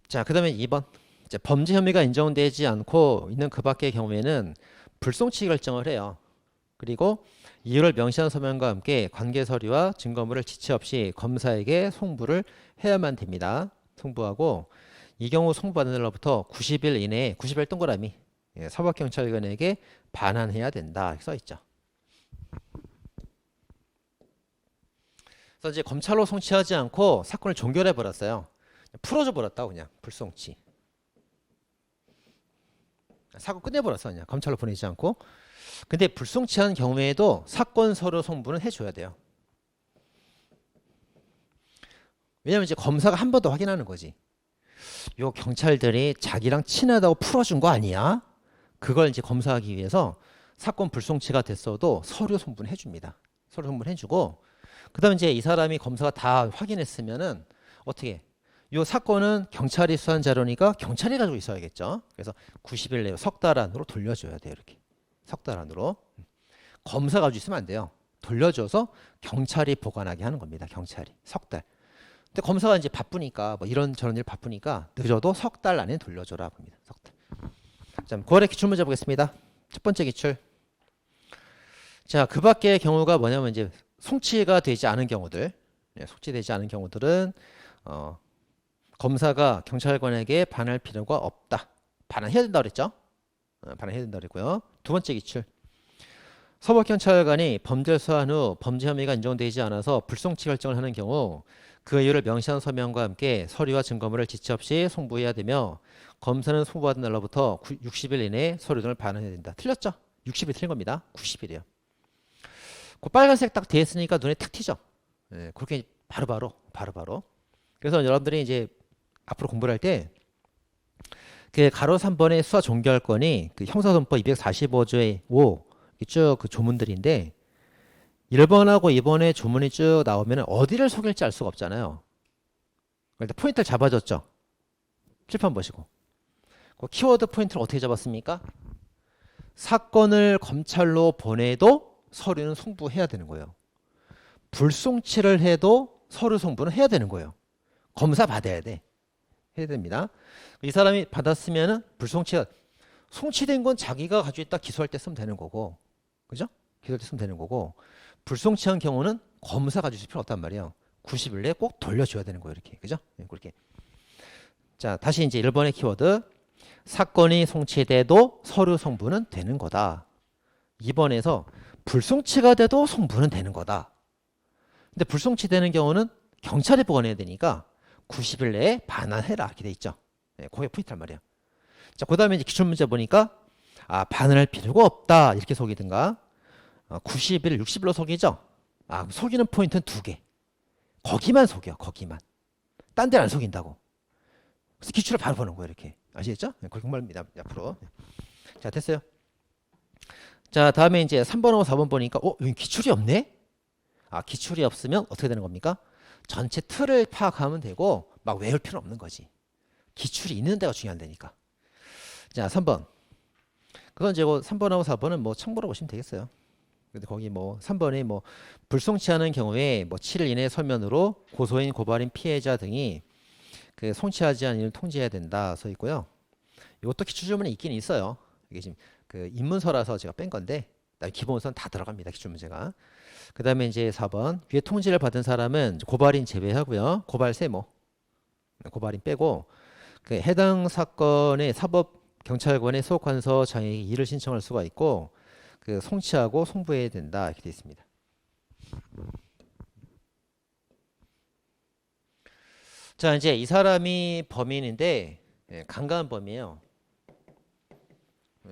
자, 그 다음에 2번. 이제 범죄 혐의가 인정되지 않고 있는 그 밖의 경우에는 불송치 결정을 해요. 그리고 이유를 명시한 서면과 함께 관계 서류와 증거물을 지체 없이 검사에게 송부를 해야만 됩니다. 송부하고 이 경우 송부받는 날로부터 90일 이내에 90일 동그라미 사법경찰관에게 반환해야 된다. 이렇게 써 있죠. 그래서 이제 검찰로 송치하지 않고 사건을 종결해 버렸어요. 풀어줘 버렸다고 그냥 불송치. 사건 끝내버렸어 그냥 검찰로 보내지 않고. 근데 불송치한 경우에도 사건 서류 송부는 해줘야 돼요. 왜냐면 이제 검사가 한 번 더 확인하는 거지. 요 경찰들이 자기랑 친하다고 풀어준 거 아니야? 그걸 이제 검사하기 위해서 사건 불송치가 됐어도 서류 송부해 줍니다. 서류 송부해 주고 그다음 이제 이 사람이 검사가 다 확인했으면은 어떻게 이 사건은 경찰이 수사한 자료니까 경찰이 가지고 있어야겠죠. 그래서 90일 내에 석 달 안으로 돌려줘야 돼요. 이렇게 석 달 안으로. 검사 가지고 있으면 안 돼요. 돌려줘서 경찰이 보관하게 하는 겁니다. 경찰이 석 달. 근데 검사가 이제 바쁘니까 뭐 이런 저런 일 바쁘니까 늦어도 석 달 안에 돌려줘라 봅니다. 석 달. 자, 9월의 기출 문제 보겠습니다. 첫 번째 기출. 자, 그 밖의 경우가 뭐냐면 이제 송치가 되지 않은 경우들. 송치되지 않은 경우들은 검사가 경찰관에게 반할 필요가 없다. 반환해야 된다 그랬죠? 반환해야 된다 그랬고요. 두 번째 기출. 서울경찰관이 범죄를 수사한 후 범죄 혐의가 인정되지 않아서 불송치 결정을 하는 경우 그 이유를 명시한 서명과 함께 서류와 증거물을 지체 없이 송부해야 되며 검사는 송부받은 날로부터 60일 이내에 서류 등을 반환해야 된다. 틀렸죠? 60일 틀린 겁니다. 90일이요. 그 빨간색 딱 돼 있으니까 눈에 탁 튀죠? 예, 그렇게 바로바로. 그래서 여러분들이 이제 앞으로 공부를 할 때 그 가로 3번의 수사 종결권이 그 형사소송법 245조의 5 쭉 그 조문들인데 1번하고 2번의 조문이 쭉 나오면 어디를 속일지 알 수가 없잖아요. 일단 포인트를 잡아줬죠. 칠판 보시고. 그 키워드 포인트를 어떻게 잡았습니까? 사건을 검찰로 보내도 서류는 송부해야 되는 거예요. 불송치를 해도 서류 송부는 해야 되는 거예요. 검사 받아야 돼. 해야 됩니다. 이 사람이 받았으면은 불송치가 송치된 건 자기가 가지고 있다 기소할 때 쓰면 되는 거고, 그죠? 기소할 때 쓰면 되는 거고, 불송치한 경우는 검사 가지고 있을 필요 없단 말이에요. 90일 내에 꼭 돌려줘야 되는 거예요, 이렇게, 그죠? 그렇게. 자, 다시 이제 1번의 키워드. 사건이 송치돼도 서류 송부는 되는 거다. 2번에서 불송치가 돼도 송부는 되는 거다. 근데 불송치 되는 경우는 경찰이 보관해야 되니까 90일 내에 반환해라 이렇게 돼 있죠. 네, 그게 포인트란 말이에요. 자, 그 다음에 이제 기출문제 보니까 반환할 필요가 없다 이렇게 속이든가 90일, 60일로 속이죠. 속이는 포인트는 두 개. 거기만 속여, 거기만. 딴 데는 안 속인다고. 그래서 기출을 바로 보는 거예요, 이렇게. 아시겠죠? 네, 그렇게 말입니다. 앞으로. 자, 됐어요. 자, 다음에 이제 3번하고 4번 보니까 여기 기출이 없네? 기출이 없으면 어떻게 되는 겁니까? 전체 틀을 파악하면 되고 막 외울 필요 없는 거지. 기출이 있는 데가 중요한다니까. 자, 3번. 그건 이제 3번하고 4번은 뭐 참고로 보시면 되겠어요. 근데 거기 뭐 3번에 뭐 불송치하는 경우에 뭐 7일 이내 서면으로 고소인, 고발인, 피해자 등이 그 송치하지 않은 일을 통지해야 된다 써 있고요. 이것도 기출주문에 있긴 있어요. 이게 지금 그 입문서라서 제가 뺀 건데 기본서는 다 들어갑니다. 기출문제가. 그 다음에 이제 4번 위에 통지를 받은 사람은 고발인 제외하고요. 고발 세모 고발인 빼고 그 해당 사건의 사법경찰관의 소관서 장에게 이의를 신청할 수가 있고 그 송치하고 송부해야 된다 이렇게 되어 있습니다. 자, 이제 이 사람이 범인인데 강간 범이에요.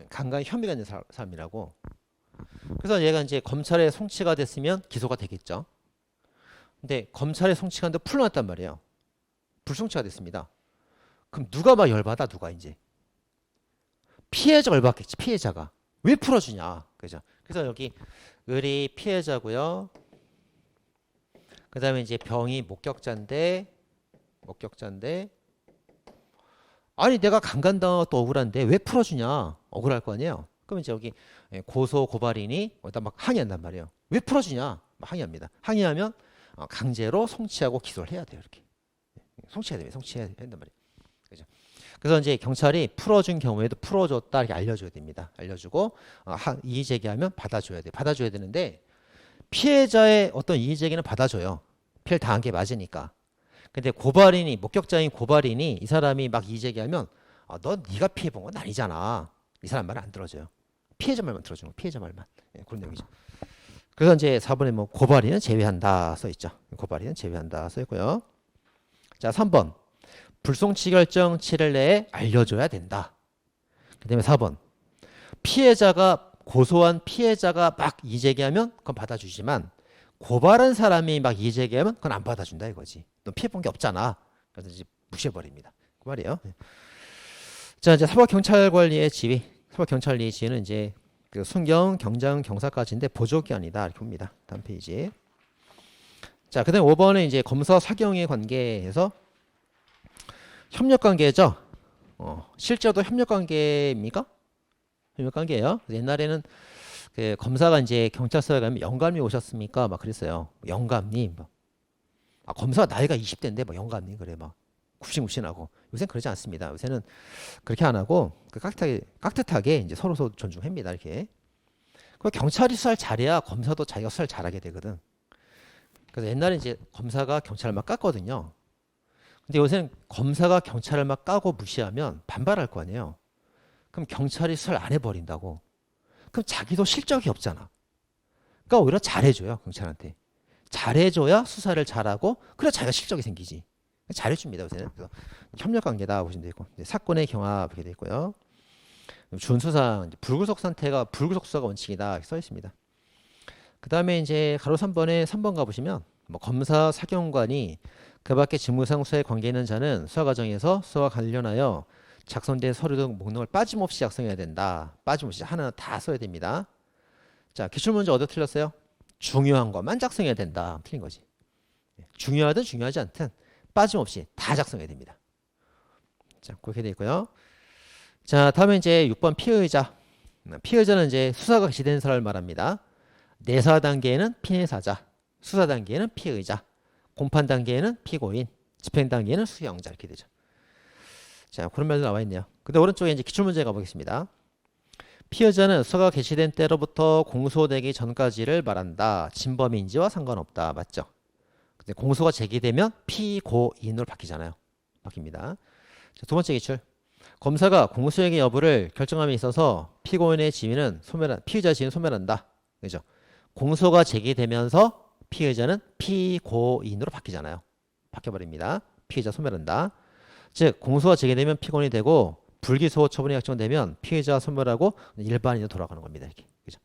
강간 혐의가 있는 사람이라고. 그래서 얘가 이제 검찰에 송치가 됐으면 기소가 되겠죠. 근데 검찰에 송치가 됐는데 풀려났단 말이에요. 불송치가 됐습니다. 그럼 누가 막 열받아? 누가 이제 피해자가 열받겠지. 피해자가 왜 풀어주냐, 그죠? 그래서 여기 을이 피해자고요. 그 다음에 이제 병이 목격자인데 아니 내가 강간당하고 또 억울한데 왜 풀어주냐, 억울할 거 아니에요. 그럼 이제 여기 고소 고발인이 일단 막 항의한단 말이에요. 왜 풀어주냐, 막 항의합니다. 항의하면 강제로 송치하고 기소를 해야 돼요. 이렇게 송치해야 돼요. 송치해야 된단 말이에요. 그죠? 그래서 이제 경찰이 풀어준 경우에도 풀어줬다 이렇게 알려줘야 됩니다. 알려주고 이의 제기하면 받아줘야 돼. 받아줘야 되는데 피해자의 어떤 이의 제기는 받아줘요. 피해를 당한 게 맞으니까. 근데 고발인이 목격자인 고발인이 이 사람이 막 이의 제기하면 넌 네가 피해 본 건 아니잖아. 이 사람 말을 안 들어줘요. 피해자 말만 들어주는 거. 피해자 말만. 그런 내용이죠. 그래서 이제 4번에 뭐 고발인은 제외한다 써 있죠. 고발인은 제외한다 써 있고요. 자, 3번. 불송치 결정 7일 내에 알려줘야 된다. 그 다음에 4번. 피해자가 고소한 피해자가 막 이의제기하면 그건 받아주지만 고발한 사람이 막 이의제기하면 그건 안 받아준다 이거지. 너 피해 본 게 없잖아. 그래서 이제 무시해버립니다. 그 말이에요. 자, 이제 사법경찰관리의 지위. 사법경찰리의 지위는 이제 그 순경, 경장, 경사까지인데 보조기 아니다 이렇게 봅니다. 다음 페이지. 자, 그다음 5번은 이제 검사 사경의 관계에서 협력 관계죠. 실제로도 협력 관계입니까? 협력 관계예요. 옛날에는 그 검사가 이제 경찰서에 가면 영감님 오셨습니까? 막 그랬어요. 영감님. 아, 검사가 나이가 20대인데 뭐 영감님 그래 막 굽신굽신하고. 요새는 그러지 않습니다. 요새는 그렇게 안 하고 그 깍듯하게 이제 서로 존중합니다. 이렇게. 그 경찰이 수사를 잘해야 검사도 자기가 수사를 잘하게 되거든. 그래서 옛날에 이제 검사가 경찰을 막 깠거든요. 근데 요새는 검사가 경찰을 막 까고 무시하면 반발할 거 아니에요. 그럼 경찰이 수사를 안 해버린다고. 그럼 자기도 실적이 없잖아. 그러니까 오히려 잘해줘요. 경찰한테. 잘해줘야 수사를 잘하고 그래야 자기가 실적이 생기지. 잘해줍니다. 요새는. 그래서 협력관계다 보시면 되고 사건의 경합 이렇게 돼 있고요. 준수상 불구속 상태가 불구속 수사가 원칙이다 이렇게 써 있습니다. 그 다음에 이제 가로 3번에 3번 가보시면 뭐 검사 사경관이 그 밖에 직무상 수사에 관계 있는 자는 수사 과정에서 수사와 관련하여 작성된 서류 등 목록을 빠짐없이 작성해야 된다. 빠짐없이 하나 다 써야 됩니다. 자, 기출문제 어디 틀렸어요? 중요한 것만 작성해야 된다. 틀린 거지. 중요하든 중요하지 않든 빠짐없이 다 작성해야 됩니다. 자, 그렇게 되어 있고요. 자, 다음에 이제 6번 피의자. 피의자는 이제 수사가 개시된 사람을 말합니다. 내사 단계에는 피내사자, 수사 단계에는 피의자, 공판 단계에는 피고인, 집행 단계에는 수용자 이렇게 되죠. 자, 그런 말도 나와 있네요. 근데 오른쪽에 이제 기출문제 가보겠습니다. 피의자는 수사가 개시된 때로부터 공소되기 전까지를 말한다. 진범인지와 상관없다. 맞죠? 근데 공소가 제기되면 피고인으로 바뀌잖아요. 바뀝니다. 자, 두 번째 기출. 검사가 공소행위 여부를 결정함에 있어서 피고인의 지위는 피의자 지위는 소멸한다. 그죠? 공소가 제기되면서 피의자는 피고인으로 바뀌잖아요. 바뀌어버립니다. 피의자 소멸한다. 즉 공소가 제기되면 피고인이 되고 불기소 처분이 확정되면 피의자 소멸하고 일반인으로 돌아가는 겁니다. 이렇게. 그죠?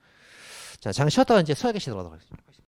자, 잠깐 쉬었다가 이제 수사 개시 들어가도록 하겠습니다.